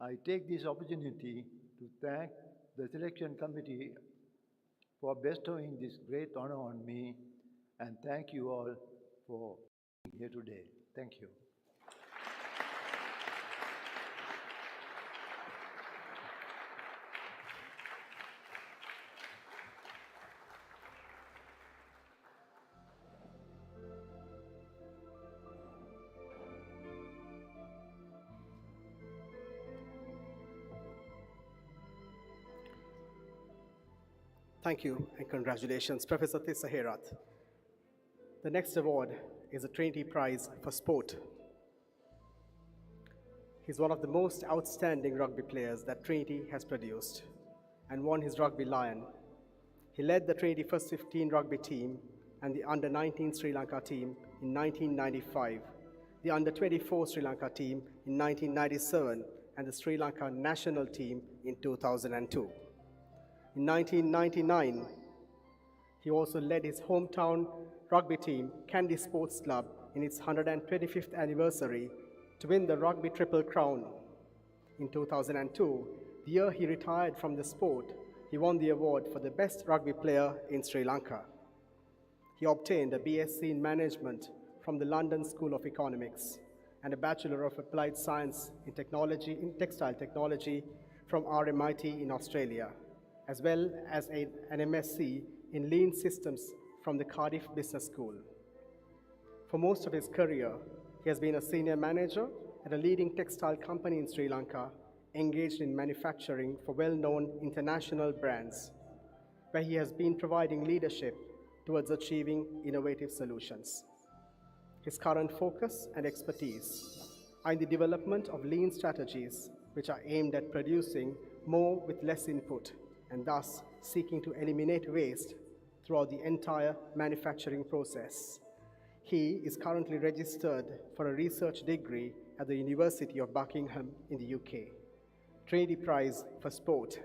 I take this opportunity to thank the selection committee for bestowing this great honor on me, and thank you all for being here today. Thank you. Thank you and congratulations, Professor Tissa Herath. The next award is a Trinity Prize for Sport. He's one of the most outstanding rugby players that Trinity has produced and won his Rugby Lion. He led the Trinity First 15 rugby team and the Under-19 Sri Lanka team in 1995, the Under-24 Sri Lanka team in 1997, and the Sri Lanka national team in 2002. In 1999, he also led his hometown rugby team, Kandy Sports Club, in its 125th anniversary to win the Rugby Triple Crown. In 2002, the year he retired from the sport, he won the award for the best rugby player in Sri Lanka. He obtained a BSc in Management from the London School of Economics and a Bachelor of Applied Science in Textile Technology from RMIT in Australia, as well as an MSc in Lean Systems from the Cardiff Business School. For most of his career, he has been a senior manager at a leading textile company in Sri Lanka, engaged in manufacturing for well-known international brands, where he has been providing leadership towards achieving innovative solutions. His current focus and expertise are in the development of lean strategies, which are aimed at producing more with less input and thus seeking to eliminate waste throughout the entire manufacturing process. He is currently registered for a research degree at the University of Buckingham in the UK. Trinity Prize for Sport.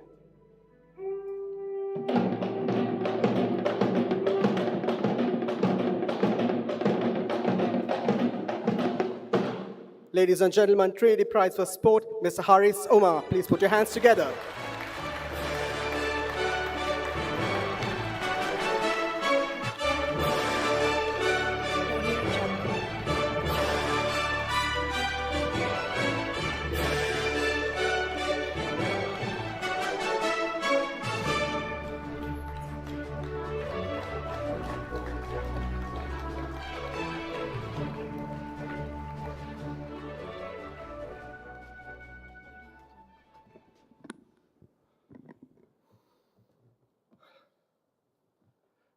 Ladies and gentlemen, Trinity Prize for Sport, Mr. Haris Umar. Please put your hands together.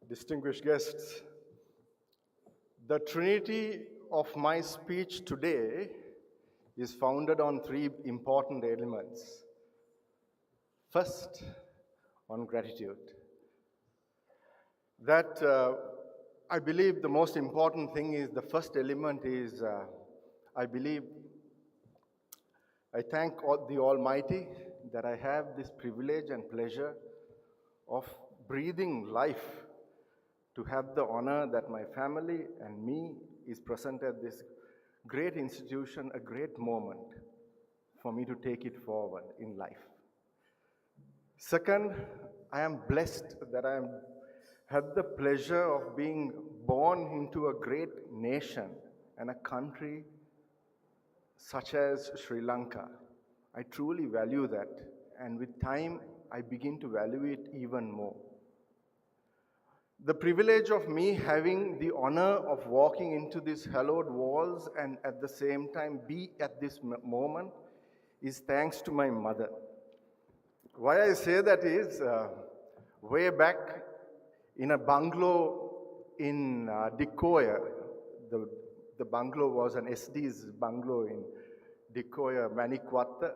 Distinguished guests, the trinity of my speech today is founded on three important elements. First, on gratitude. That I believe the most important thing is the first element is I thank the Almighty that I have this privilege and pleasure of breathing life, to have the honor that my family and me is present at this great institution, a great moment for me to take it forward in life. Second, I am blessed that I had the pleasure of being born into a great nation and a country such as Sri Lanka. I truly value that, and with time, I begin to value it even more. The privilege of me having the honor of walking into these hallowed walls and at the same time be at this moment is thanks to my mother. Why I say that is, way back in a bungalow in Dikoya, the bungalow was an SD's bungalow in Dikoya, Manikwatta.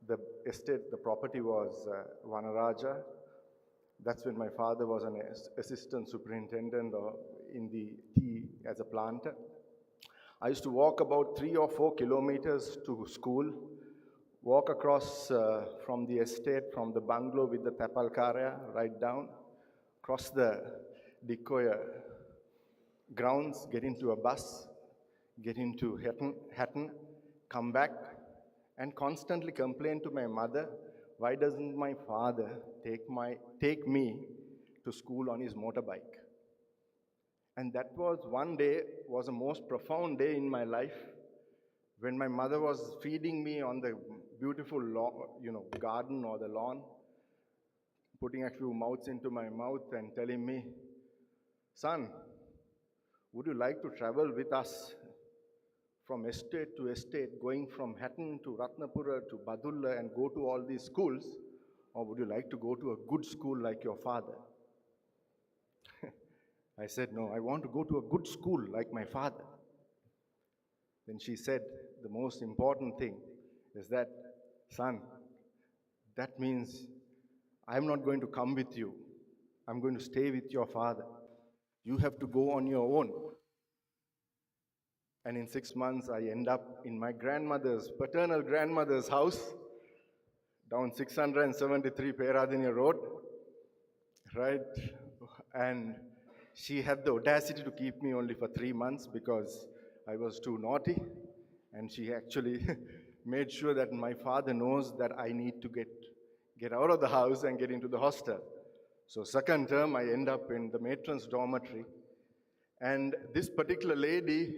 The estate, the property was Vanaraja. That's when my father was an assistant superintendent in the tea as a planter. I used to walk about 3 or 4 kilometers to school, walk across from the estate, from the bungalow with the tapalkarya right down, cross the Dikoya grounds, get into a bus, get into Hatton, come back, and constantly complain to my mother, why doesn't my father take me to school on his motorbike? And that was one day, was the most profound day in my life, when my mother was feeding me on the beautiful garden or the lawn, putting a few mouths into my mouth and telling me, son, would you like to travel with us from estate to estate, going from Hatton to Ratnapura to Badulla and go to all these schools, or would you like to go to a good school like your father? I said, no, I want to go to a good school like my father. Then she said, the most important thing is that, son, that means I'm not going to come with you. I'm going to stay with your father. You have to go on your own. And in 6 months, I end up in my paternal grandmother's house, down 673 Peradeniya Road, right? And she had the audacity to keep me only for 3 months because I was too naughty. And she actually made sure that my father knows that I need to get out of the house and get into the hostel. So second term, I end up in the matron's dormitory, And this particular lady,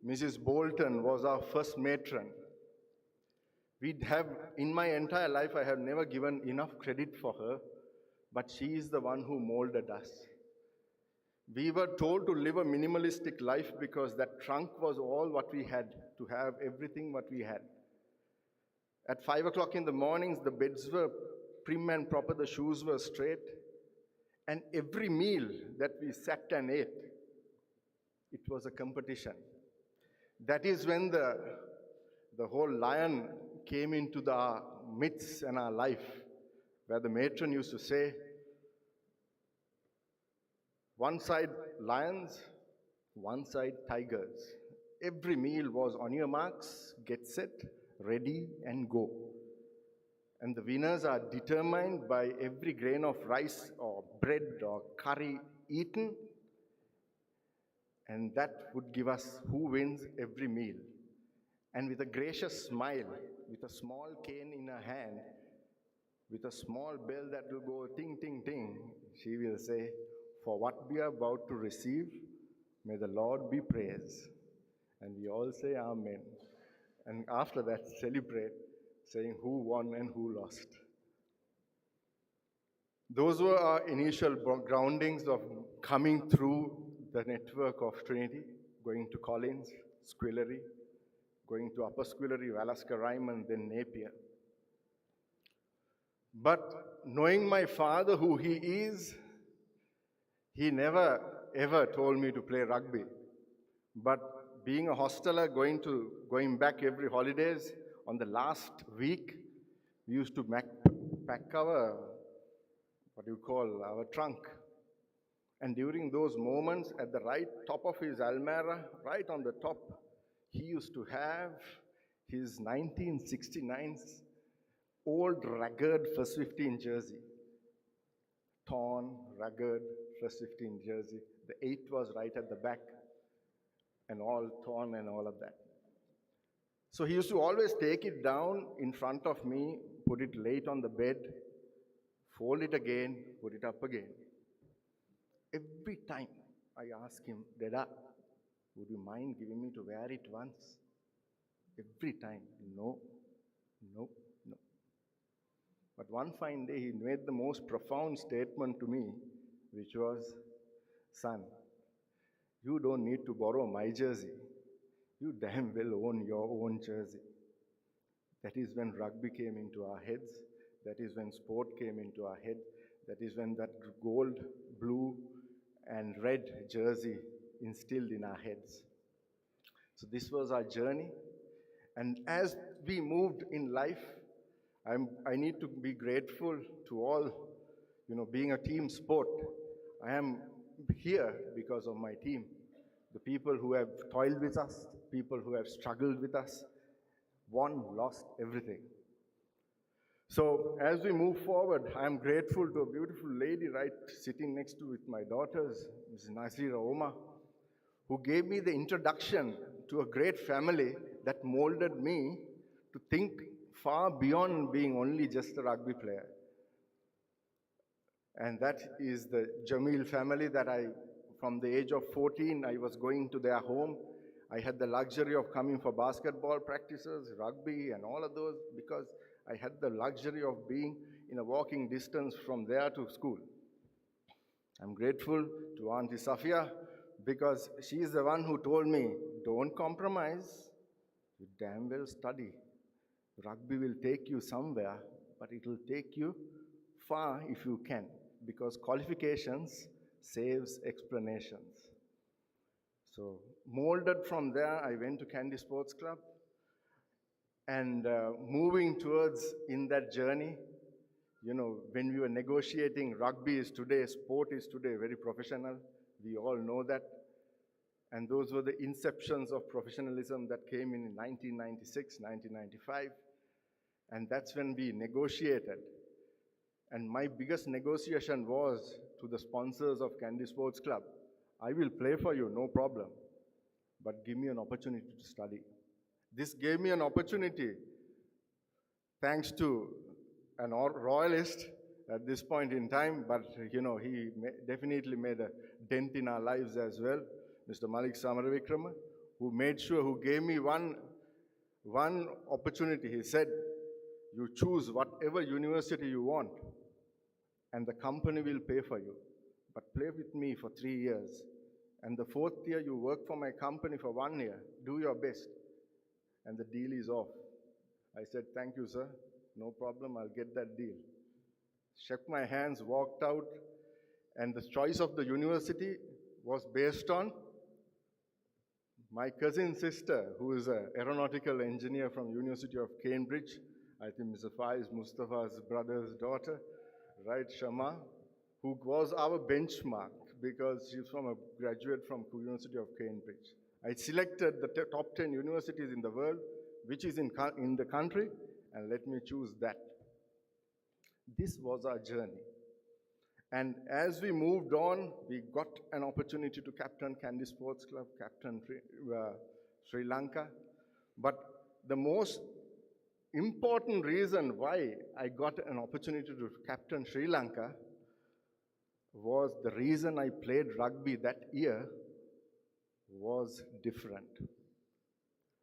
Mrs. Bolton, was our first matron. In my entire life, I have never given enough credit for her, but she is the one who molded us. We were told to live a minimalistic life because that trunk was all what we had, to have everything what we had. At 5 o'clock in the mornings, the beds were prim and proper, the shoes were straight, and every meal that we sat and ate, it was a competition. That is when the whole lion came into the midst in our life, where the matron used to say, one side lions, one side tigers. Every meal was on your marks, get set, ready, and go. And the winners are determined by every grain of rice or bread or curry eaten, and that would give us who wins every meal. And with a gracious smile, with a small cane in her hand, with a small bell that will go ting, ting, ting, she will say, for what we are about to receive, may the Lord be praised. And we all say amen. And after that, celebrate, saying who won and who lost. Those were our initial groundings of coming through the network of Trinity, going to Collins, Squillery, going to Upper Squillery, Valaska Ryman, then Napier. But knowing my father, who he is, he never ever told me to play rugby. But being a hosteler, going back every holidays, on the last week, we used to pack our, our trunk. And during those moments, at the right top of his Almera, right on the top, he used to have his 1969 old, ragged first 15 jersey. Torn, ragged, first 15 jersey. The 8 was right at the back, and all torn and all of that. So he used to always take it down in front of me, put it late on the bed, fold it again, put it up again. Every time I ask him, Dada, would you mind giving me to wear it once? Every time, no, no, no. But one fine day, he made the most profound statement to me, which was, son, you don't need to borrow my jersey. You damn well own your own jersey. That is when rugby came into our heads. That is when sport came into our head. That is when that gold, blue, and red jersey instilled in our heads. So this was our journey. And as we moved in life, I need to be grateful to all, being a team sport. I am here because of my team. The people who have toiled with us, people who have struggled with us, won, lost, everything. So as we move forward, I am grateful to a beautiful lady right sitting next to with my daughters, Mrs. Nasira Oma, who gave me the introduction to a great family that molded me to think far beyond being only just a rugby player. And that is the Jamil family that from the age of 14, I was going to their home. I had the luxury of coming for basketball practices, rugby, and all of those because I had the luxury of being in a walking distance from there to school. I'm grateful to Auntie Safia because she is the one who told me, don't compromise, you damn well study. Rugby will take you somewhere, but it will take you far if you can, because qualifications saves explanations. So molded from there, I went to Candy Sports Club, and moving towards in that journey, when we were negotiating, rugby is today, sport is today, very professional. We all know that. And those were the inceptions of professionalism that came in 1996, 1995. And that's when we negotiated. And my biggest negotiation was to the sponsors of Candy Sports Club. I will play for you, no problem, but give me an opportunity to study. This gave me an opportunity, thanks to an royalist at this point in time, but he definitely made a dent in our lives as well. Mr. Malik Samaravikrama, who made sure, who gave me one opportunity. He said, you choose whatever university you want, and the company will pay for you. But play with me for 3 years. And the 4th year, you work for my company for 1 year. Do your best. And the deal is off. I said, thank you, sir. No problem, I'll get that deal. Shook my hands, walked out, and the choice of the university was based on my cousin sister, who is an aeronautical engineer from University of Cambridge. I think Mr. Faiz Mustafa's brother's daughter, right, Shama, who was our benchmark because she's from a graduate from University of Cambridge. I selected the top 10 universities in the world, which is in the country, and let me choose that. This was our journey. And as we moved on, we got an opportunity to captain Kandy Sports Club, captain Sri Lanka. But the most important reason why I got an opportunity to captain Sri Lanka was the reason I played rugby that year was different.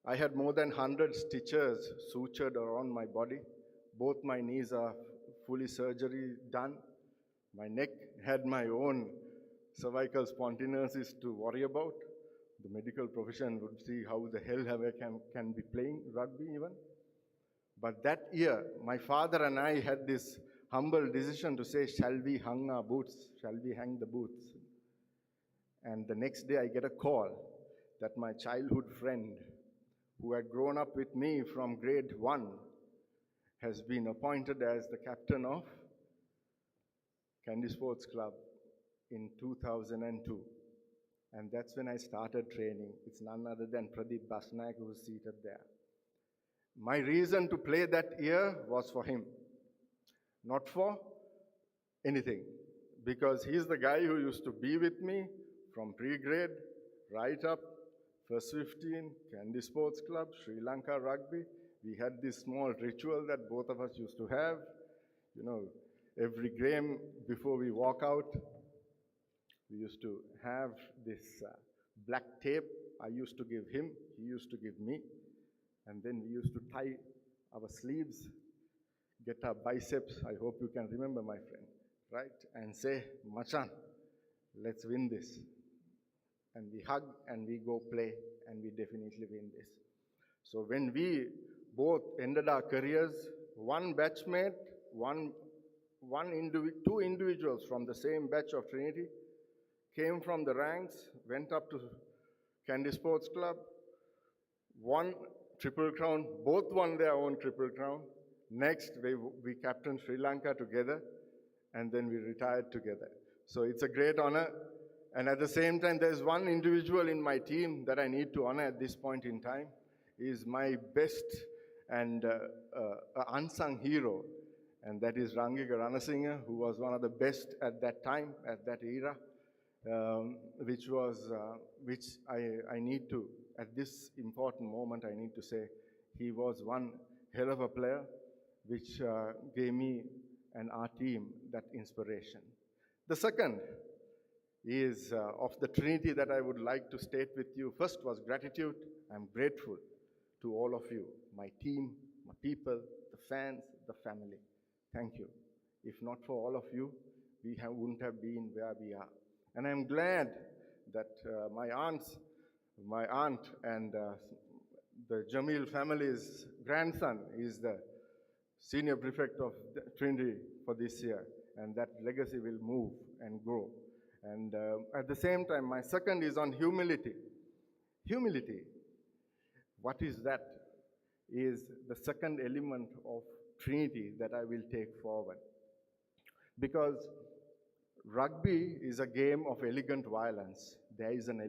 I had more than 100 stitches sutured around my body. Both my knees are fully surgery done. My neck had my own cervical spondylosis to worry about. The medical profession would see how the hell I can be playing rugby even. But that year, my father and I had this humble decision to say, shall we hang our boots? Shall we hang the boots? And the next day I get a call that my childhood friend, who had grown up with me from grade 1, has been appointed as the captain of Kandy Sports Club in 2002. And that's when I started training. It's none other than Pradeep Basnaik, who is seated there. My reason to play that year was for him, not for anything, because he's the guy who used to be with me from pre-grade right up, first 15, Kandy Sports Club, Sri Lanka Rugby. We had this small ritual that both of us used to have. You know, every game before we walk out, we used to have this black tape. I used to give him, he used to give me. And then we used to tie our sleeves, get our biceps. I hope you can remember, my friend, right? And say, Machan, let's win this. And we hug and we go play and we definitely win this. So when we both ended our careers, one batchmate, two individuals from the same batch of Trinity came from the ranks, went up to Kandy Sports Club, won Triple Crown, both won their own Triple Crown. Next, we captained Sri Lanka together, and then we retired together. So it's a great honor. And at the same time, there's one individual in my team that I need to honor at this point in time. He is my best and unsung hero, and that is Rangika Ranasinghe, who was one of the best at that time, at that era, which I need to, at this important moment, I need to say, he was one hell of a player, which gave me and our team that inspiration. The second is of the Trinity that I would like to state with you. First was gratitude. I'm grateful to all of you, my team, my people, the fans, the family. Thank you. If not for all of you, we wouldn't have been where we are. And I'm glad that my aunt and the Jamil family's grandson is the senior prefect of Trinity for this year, and that legacy will move and grow. And at the same time, my second is on humility. Humility, what is that? Is the second element of Trinity that I will take forward. Because rugby is a game of elegant violence. There is an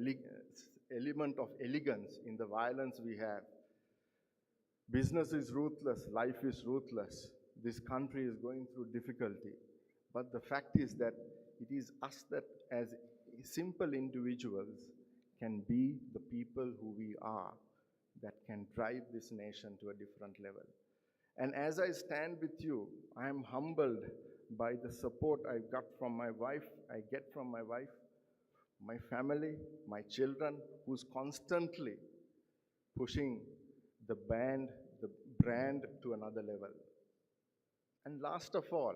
element of elegance in the violence we have. Business is ruthless, life is ruthless. This country is going through difficulty. But the fact is that it is us that, as simple individuals, can be the people who we are, that can drive this nation to a different level. And as I stand with you, I am humbled by the support I get from my wife, my family, my children, who's constantly pushing the brand to another level. And last of all,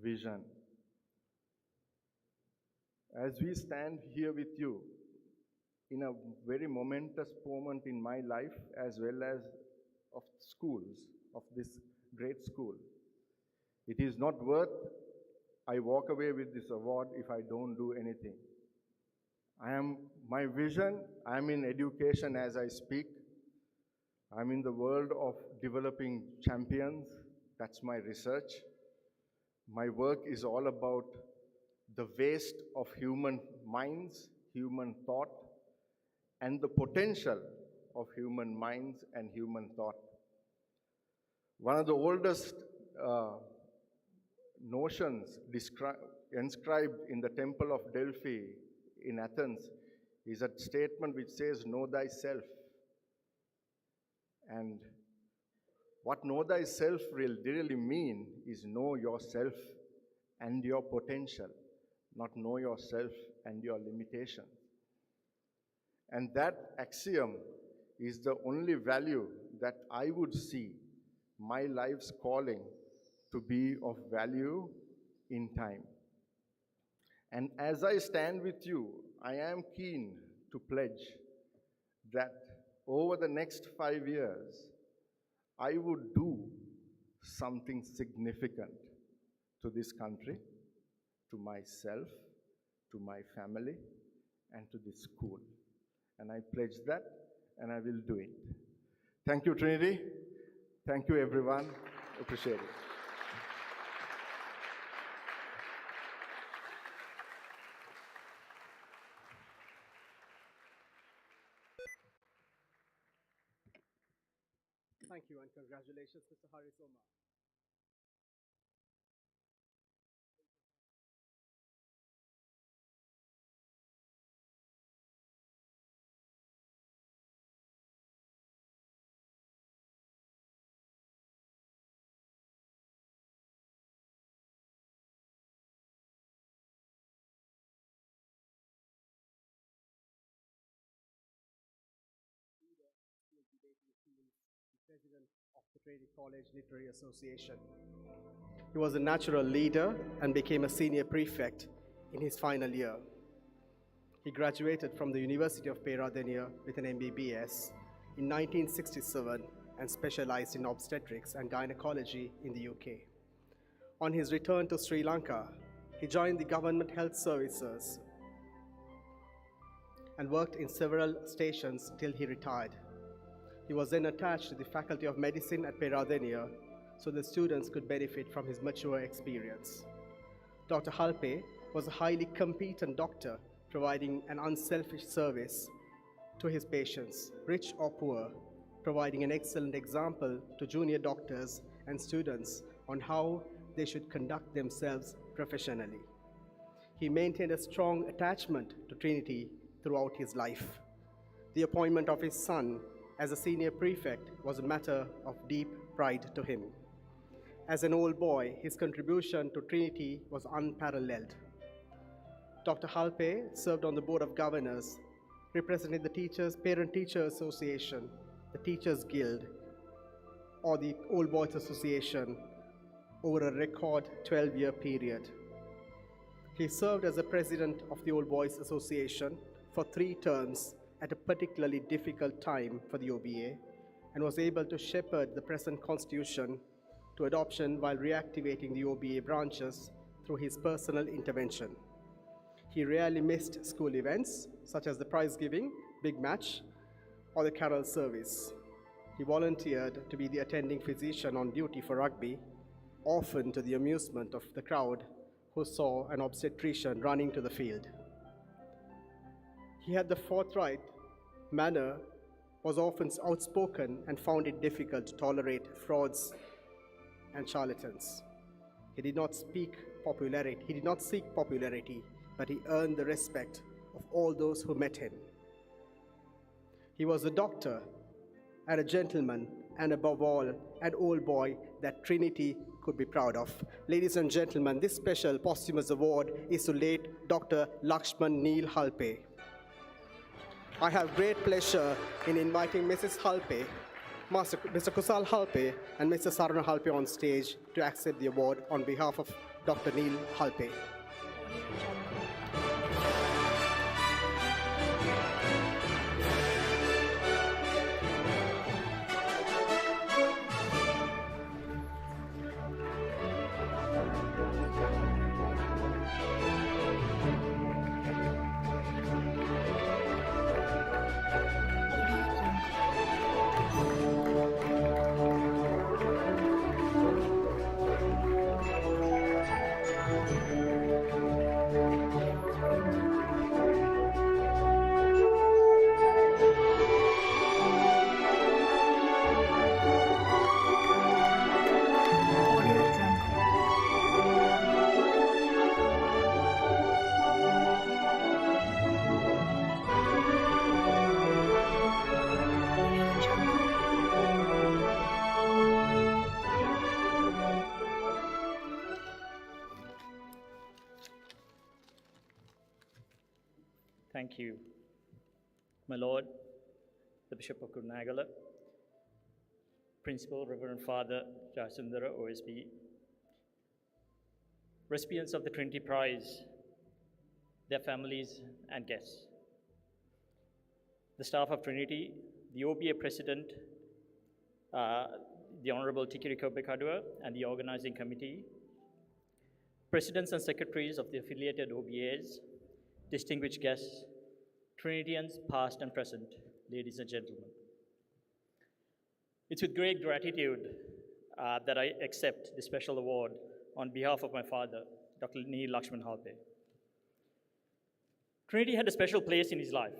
vision. As we stand here with you in a very momentous moment in my life as well as of schools, of this great school, it is not worth I walk away with this award if I don't do anything. My vision, I am in education as I speak. I'm in the world of developing champions. That's my research. My work is all about the waste of human minds, human thought, and the potential of human minds and human thought. One of the oldest notions inscribed in the Temple of Delphi in Athens is a statement which says, know thyself. And what know thyself really mean is know yourself and your potential, not know yourself and your limitation. And that axiom is the only value that I would see my life's calling to be of value in time. And as I stand with you, I am keen to pledge that over the next 5 years, I would do something significant to this country, to myself, to my family, and to this school. And I pledge that, and I will do it. Thank you, Trinity. Thank you, everyone. Appreciate it. Thank you and congratulations, Mr. Harisoma. President of the Trinity College Literary Association. He was a natural leader and became a senior prefect in his final year. He graduated from the University of Peradeniya with an MBBS in 1967 and specialized in obstetrics and gynecology in the UK. On his return to Sri Lanka, he joined the government health services and worked in several stations till he retired. He was then attached to the Faculty of Medicine at Peradeniya so the students could benefit from his mature experience. Dr. Halpe was a highly competent doctor providing an unselfish service to his patients, rich or poor, providing an excellent example to junior doctors and students on how they should conduct themselves professionally. He maintained a strong attachment to Trinity throughout his life. The appointment of his son as a senior prefect was a matter of deep pride to him. As an old boy, his contribution to Trinity was unparalleled. Dr. Halpe served on the Board of Governors, representing the Parent-Teacher Association, the Teachers Guild, or the Old Boys Association over a record 12-year period. He served as the president of the Old Boys Association for 3 terms at a particularly difficult time for the OBA and was able to shepherd the present constitution to adoption while reactivating the OBA branches through his personal intervention. He rarely missed school events such as the prize giving, big match, or the carol service. He volunteered to be the attending physician on duty for rugby, often to the amusement of the crowd who saw an obstetrician running to the field. He had the forthright manner, was often outspoken, and found it difficult to tolerate frauds and charlatans. He did not seek popularity, but he earned the respect of all those who met him. He was a doctor and a gentleman, and above all, an old boy that Trinity could be proud of. Ladies and gentlemen, this special posthumous award is to late Dr. Lakshman Neil Halpe. I have great pleasure in inviting Mrs. Halpe, Mr. Kusal Halpe, and Mr. Sarana Halpe on stage to accept the award on behalf of Dr. Neil Halpe. Thank you, my Lord, the Bishop of Kurunagala, Principal Reverend Father Jasundara, OSB, recipients of the Trinity Prize, their families and guests, the staff of Trinity, the OBA President, the Honorable Tikiriko Bekadua, and the organizing committee, presidents and secretaries of the affiliated OBAs, distinguished guests, Trinitians past and present, ladies and gentlemen. It's with great gratitude that I accept the special award on behalf of my father, Dr. Neil Lakshman Halpe. Trinity had a special place in his life,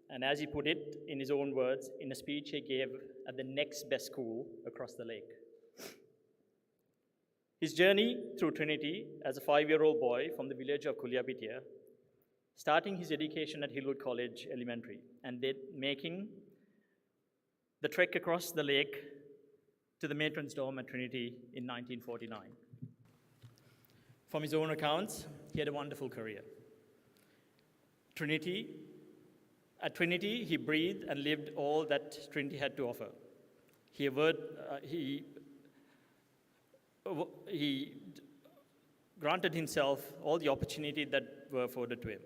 and as he put it in his own words, in a speech he gave at the next best school across the lake. His journey through Trinity as a 5-year-old boy from the village of Kuliapitia, starting his education at Hillwood College Elementary, and then making the trek across the lake to the matron's dorm at Trinity in 1949. From his own accounts, he had a wonderful career. At Trinity, he breathed and lived all that Trinity had to offer. He granted himself all the opportunity that were afforded to him.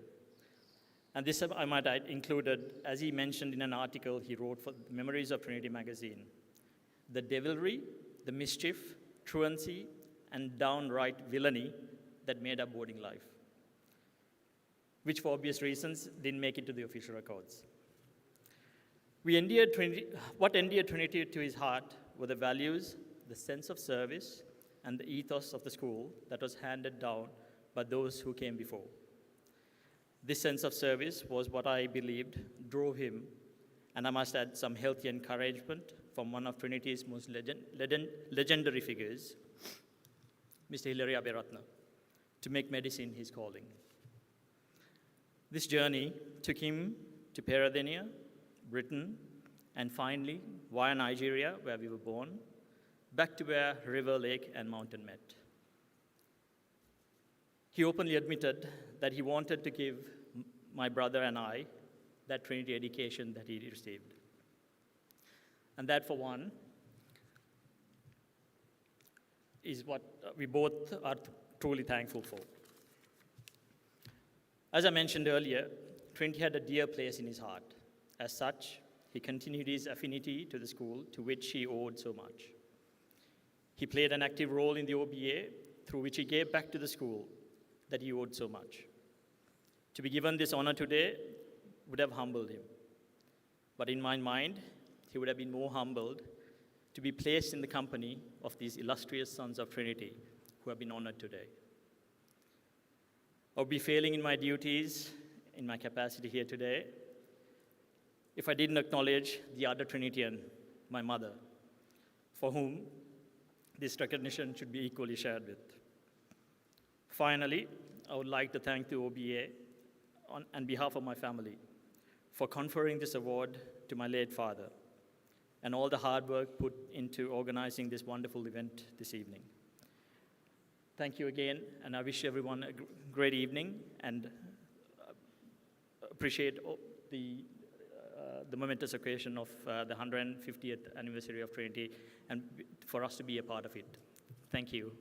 And this, I might add, included, as he mentioned in an article he wrote for the Memories of Trinity magazine, the devilry, the mischief, truancy, and downright villainy that made up boarding life, which for obvious reasons didn't make it to the official records. What endeared Trinity to his heart were the values, the sense of service, and the ethos of the school that was handed down by those who came before. This sense of service was what I believed drove him, and I must add some healthy encouragement from one of Trinity's most legendary figures, Mr. Hilary Aberatna, to make medicine his calling. This journey took him to Peradeniya, Britain, and finally, via Nigeria, where we were born, back to where river, lake, and mountain met. He openly admitted that he wanted to give my brother and I that Trinity education that he received. And that, for one, is what we both are truly thankful for. As I mentioned earlier, Trinity had a dear place in his heart. As such, he continued his affinity to the school to which he owed so much. He played an active role in the OBA, through which he gave back to the school that he owed so much. To be given this honor today would have humbled him. But in my mind, he would have been more humbled to be placed in the company of these illustrious sons of Trinity who have been honored today. I would be failing in my duties, in my capacity here today, if I didn't acknowledge the other Trinitian, my mother, for whom this recognition should be equally shared with. Finally, I would like to thank the OBA on behalf of my family for conferring this award to my late father and all the hard work put into organizing this wonderful event this evening. Thank you again, and I wish everyone a great evening and appreciate the momentous occasion of the 150th anniversary of Trinity and for us to be a part of it. Thank you.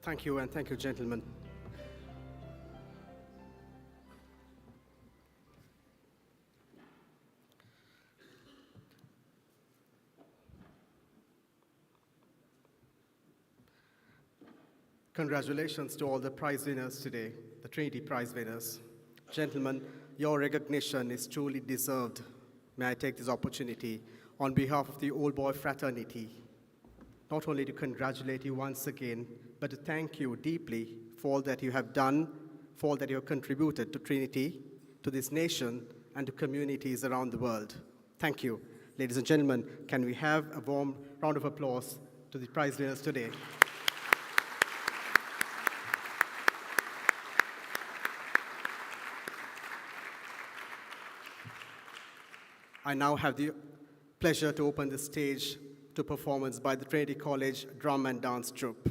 Thank you, and thank you, gentlemen. Congratulations to all the prize winners today, the Trinity Prize winners. Gentlemen, your recognition is truly deserved. May I take this opportunity on behalf of the Old Boy fraternity, not only to congratulate you once again, but to thank you deeply for all that you have done, for all that you have contributed to Trinity, to this nation, and to communities around the world. Thank you. Ladies and gentlemen, can we have a warm round of applause to the prize winners today? I now have the pleasure to open the stage to performance by the Trinity College Drum and Dance Troupe.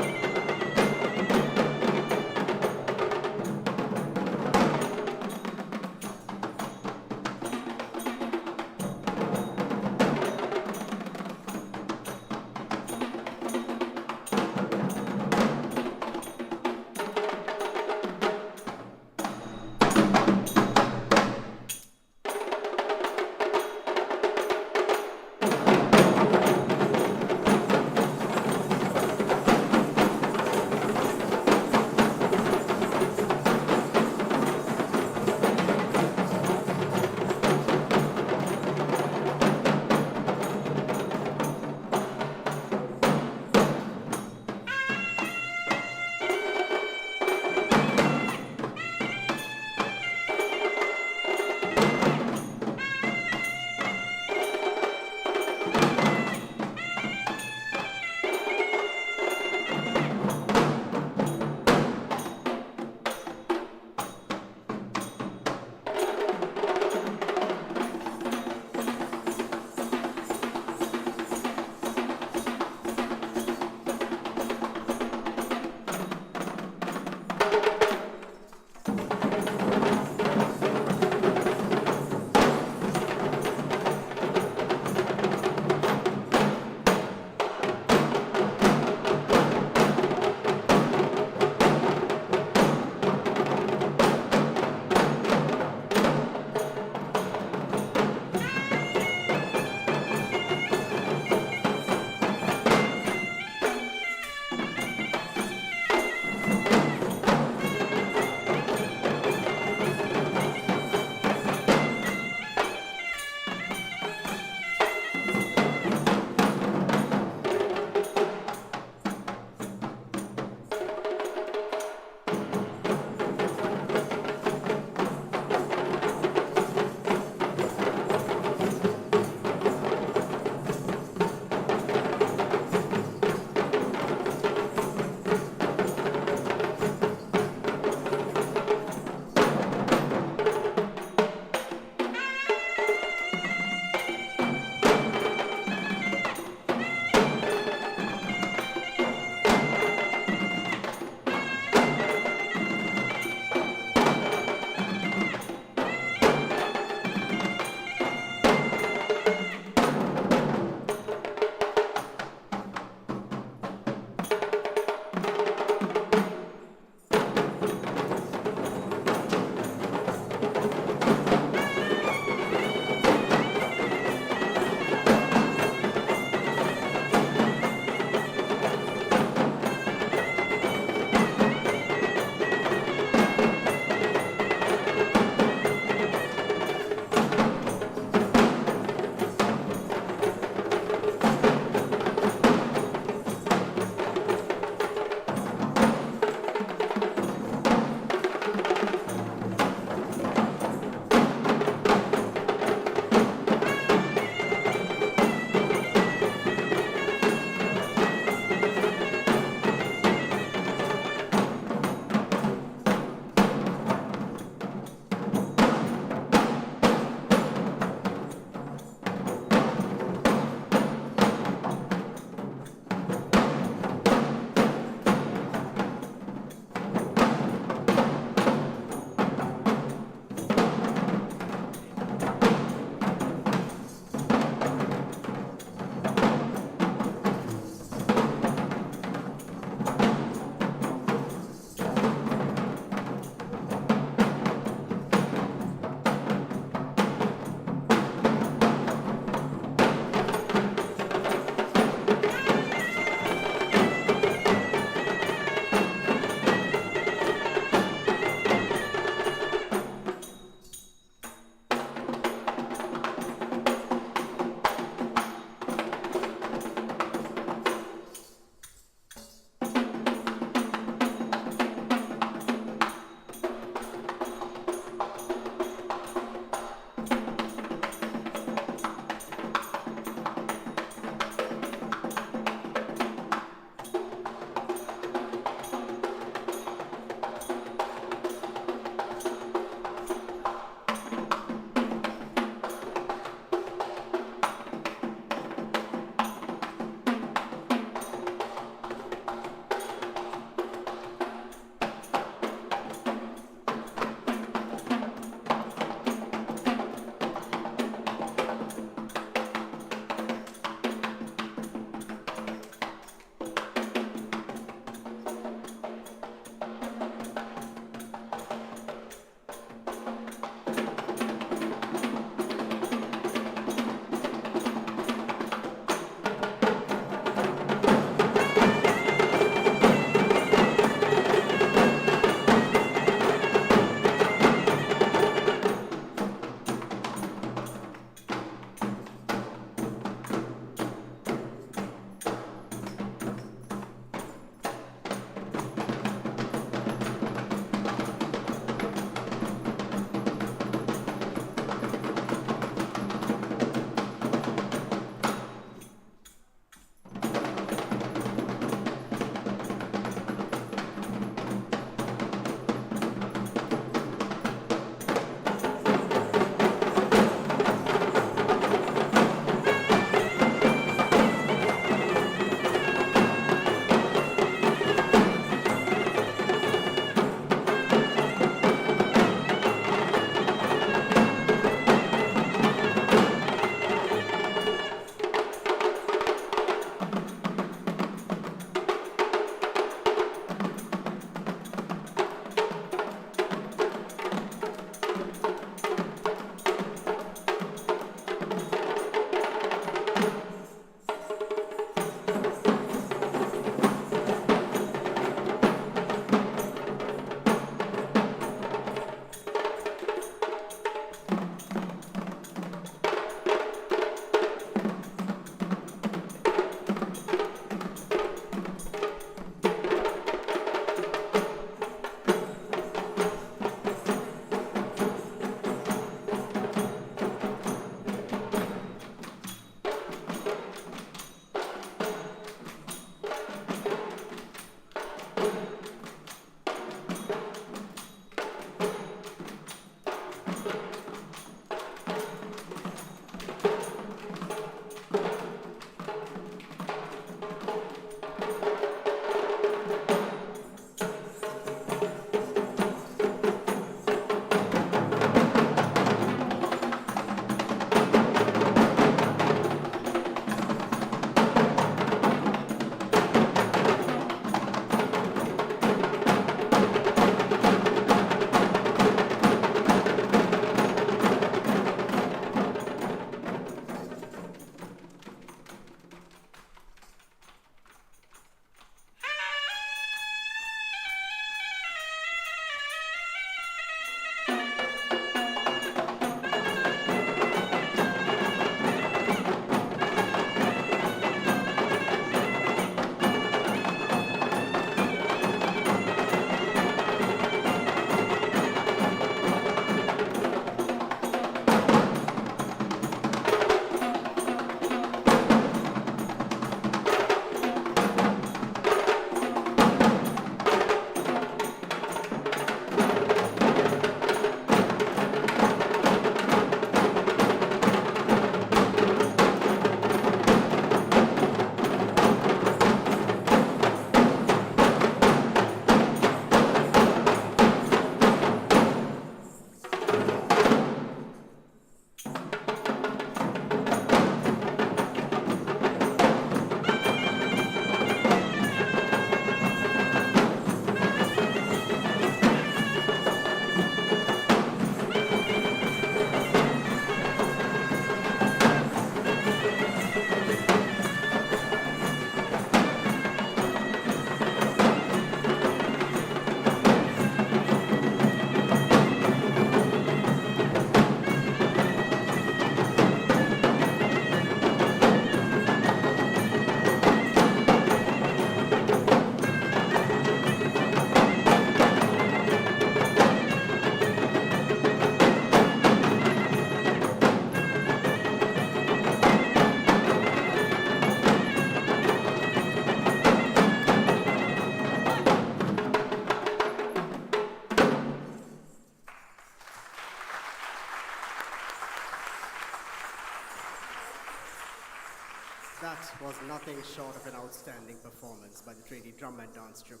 That was nothing short of an outstanding performance by the Trinity Drum and Dance Troupe.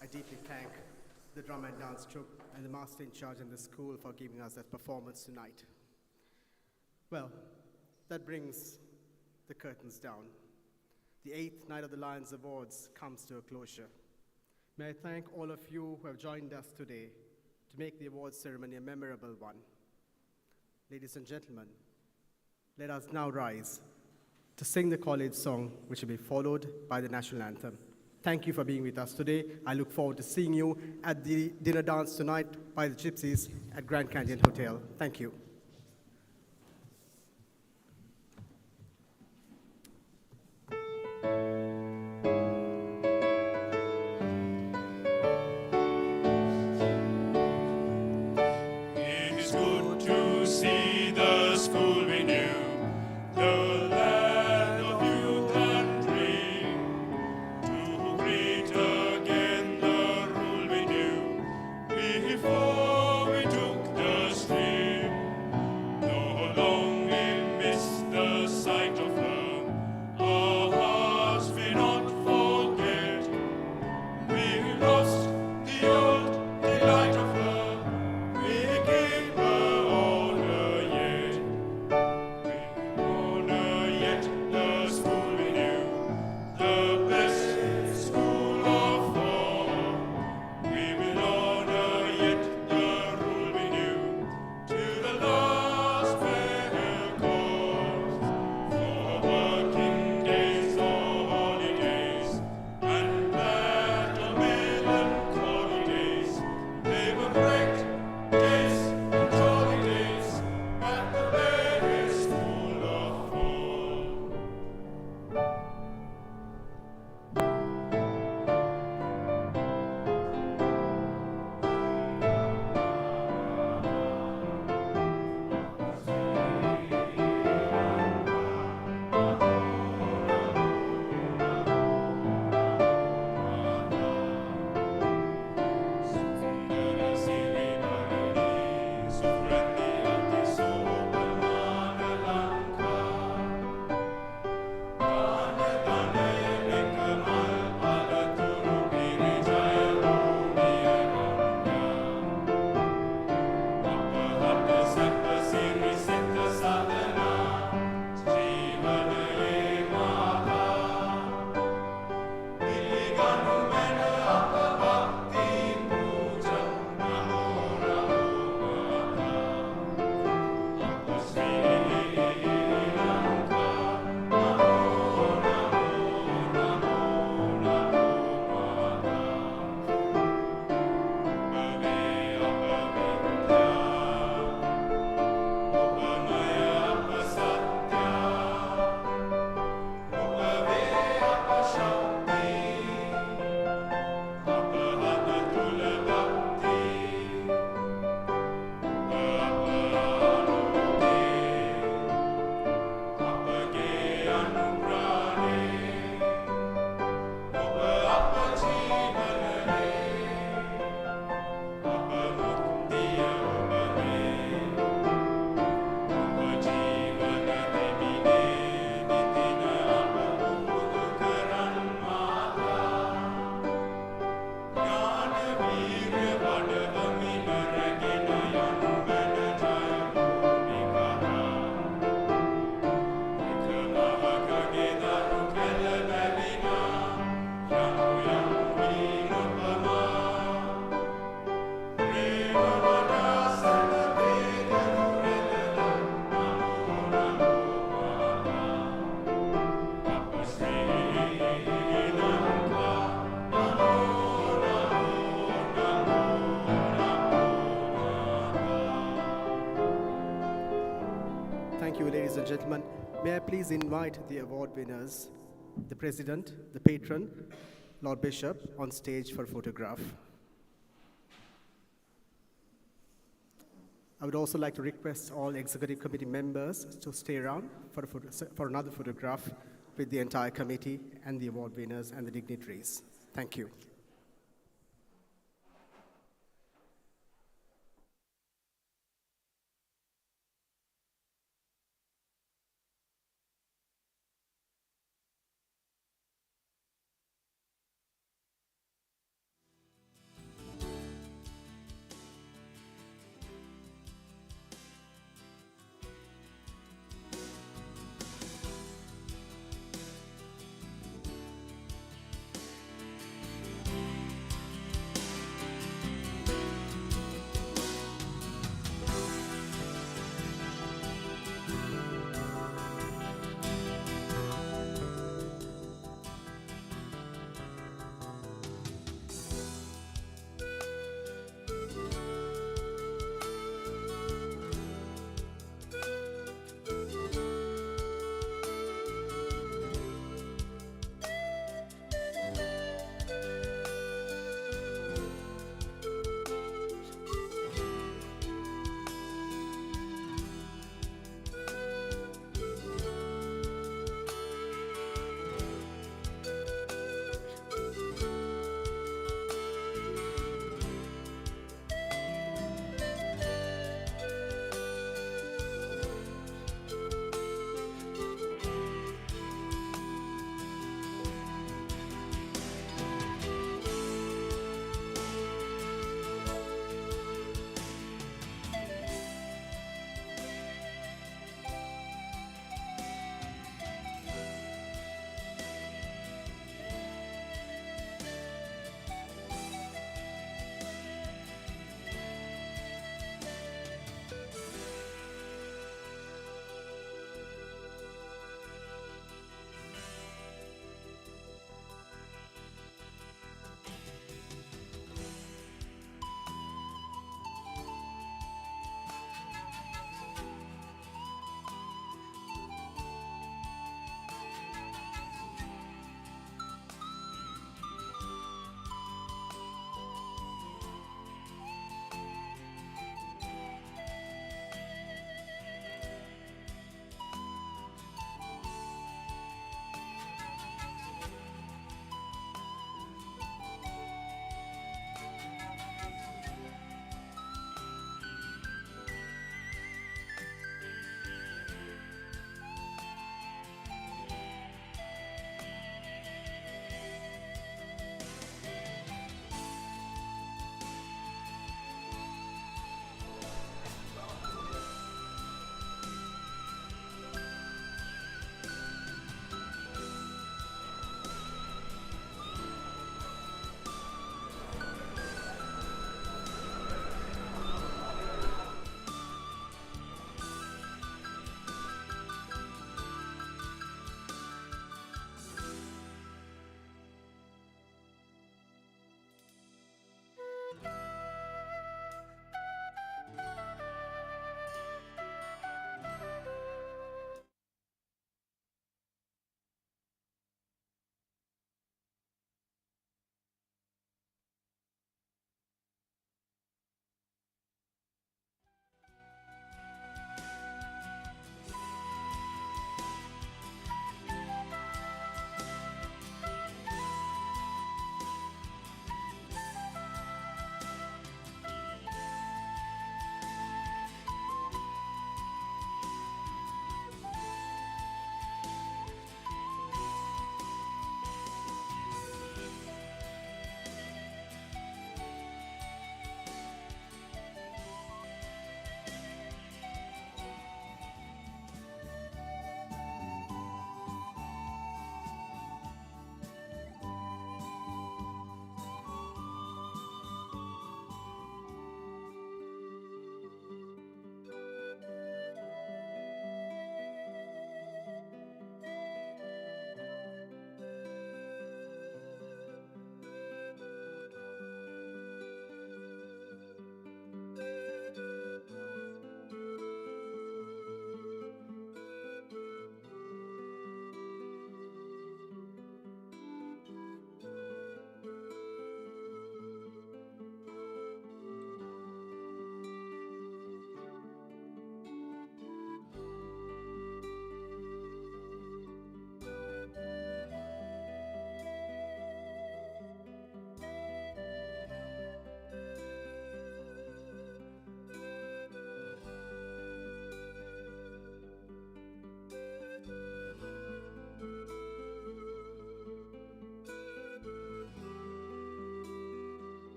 I deeply thank the Drum and Dance Troupe and the master in charge in the school for giving us that performance tonight. Well, that brings the curtains down. The 8th Night of the Lions Awards comes to a closure. May I thank all of you who have joined us today to make the awards ceremony a memorable one. Ladies and gentlemen, let us now rise to sing the college song, which will be followed by the national anthem. Thank you for being with us today. I look forward to seeing you at the dinner dance tonight by the Gypsies at Grand Canyon Hotel. Thank you. It is good to see the school we knew, the land of youth and dream, to greet again the rule we knew before we took the stream. Though long we missed the sight of her, our hearts may not forget. We lost the old delight of her. We give her honor yet. We honor yet the school we knew, the best school of all. We will honor yet the rule we knew, to the last farewell calls. For working days or holidays, and that of melancholy days, they were bright days and jolly days at the very school of all. Thank you, ladies and gentlemen. May I please invite the award winners, the president, the patron, Lord Bishop, on stage for a photograph. I would also like to request all executive committee members to stay around for another photograph with the entire committee and the award winners and the dignitaries. Thank you.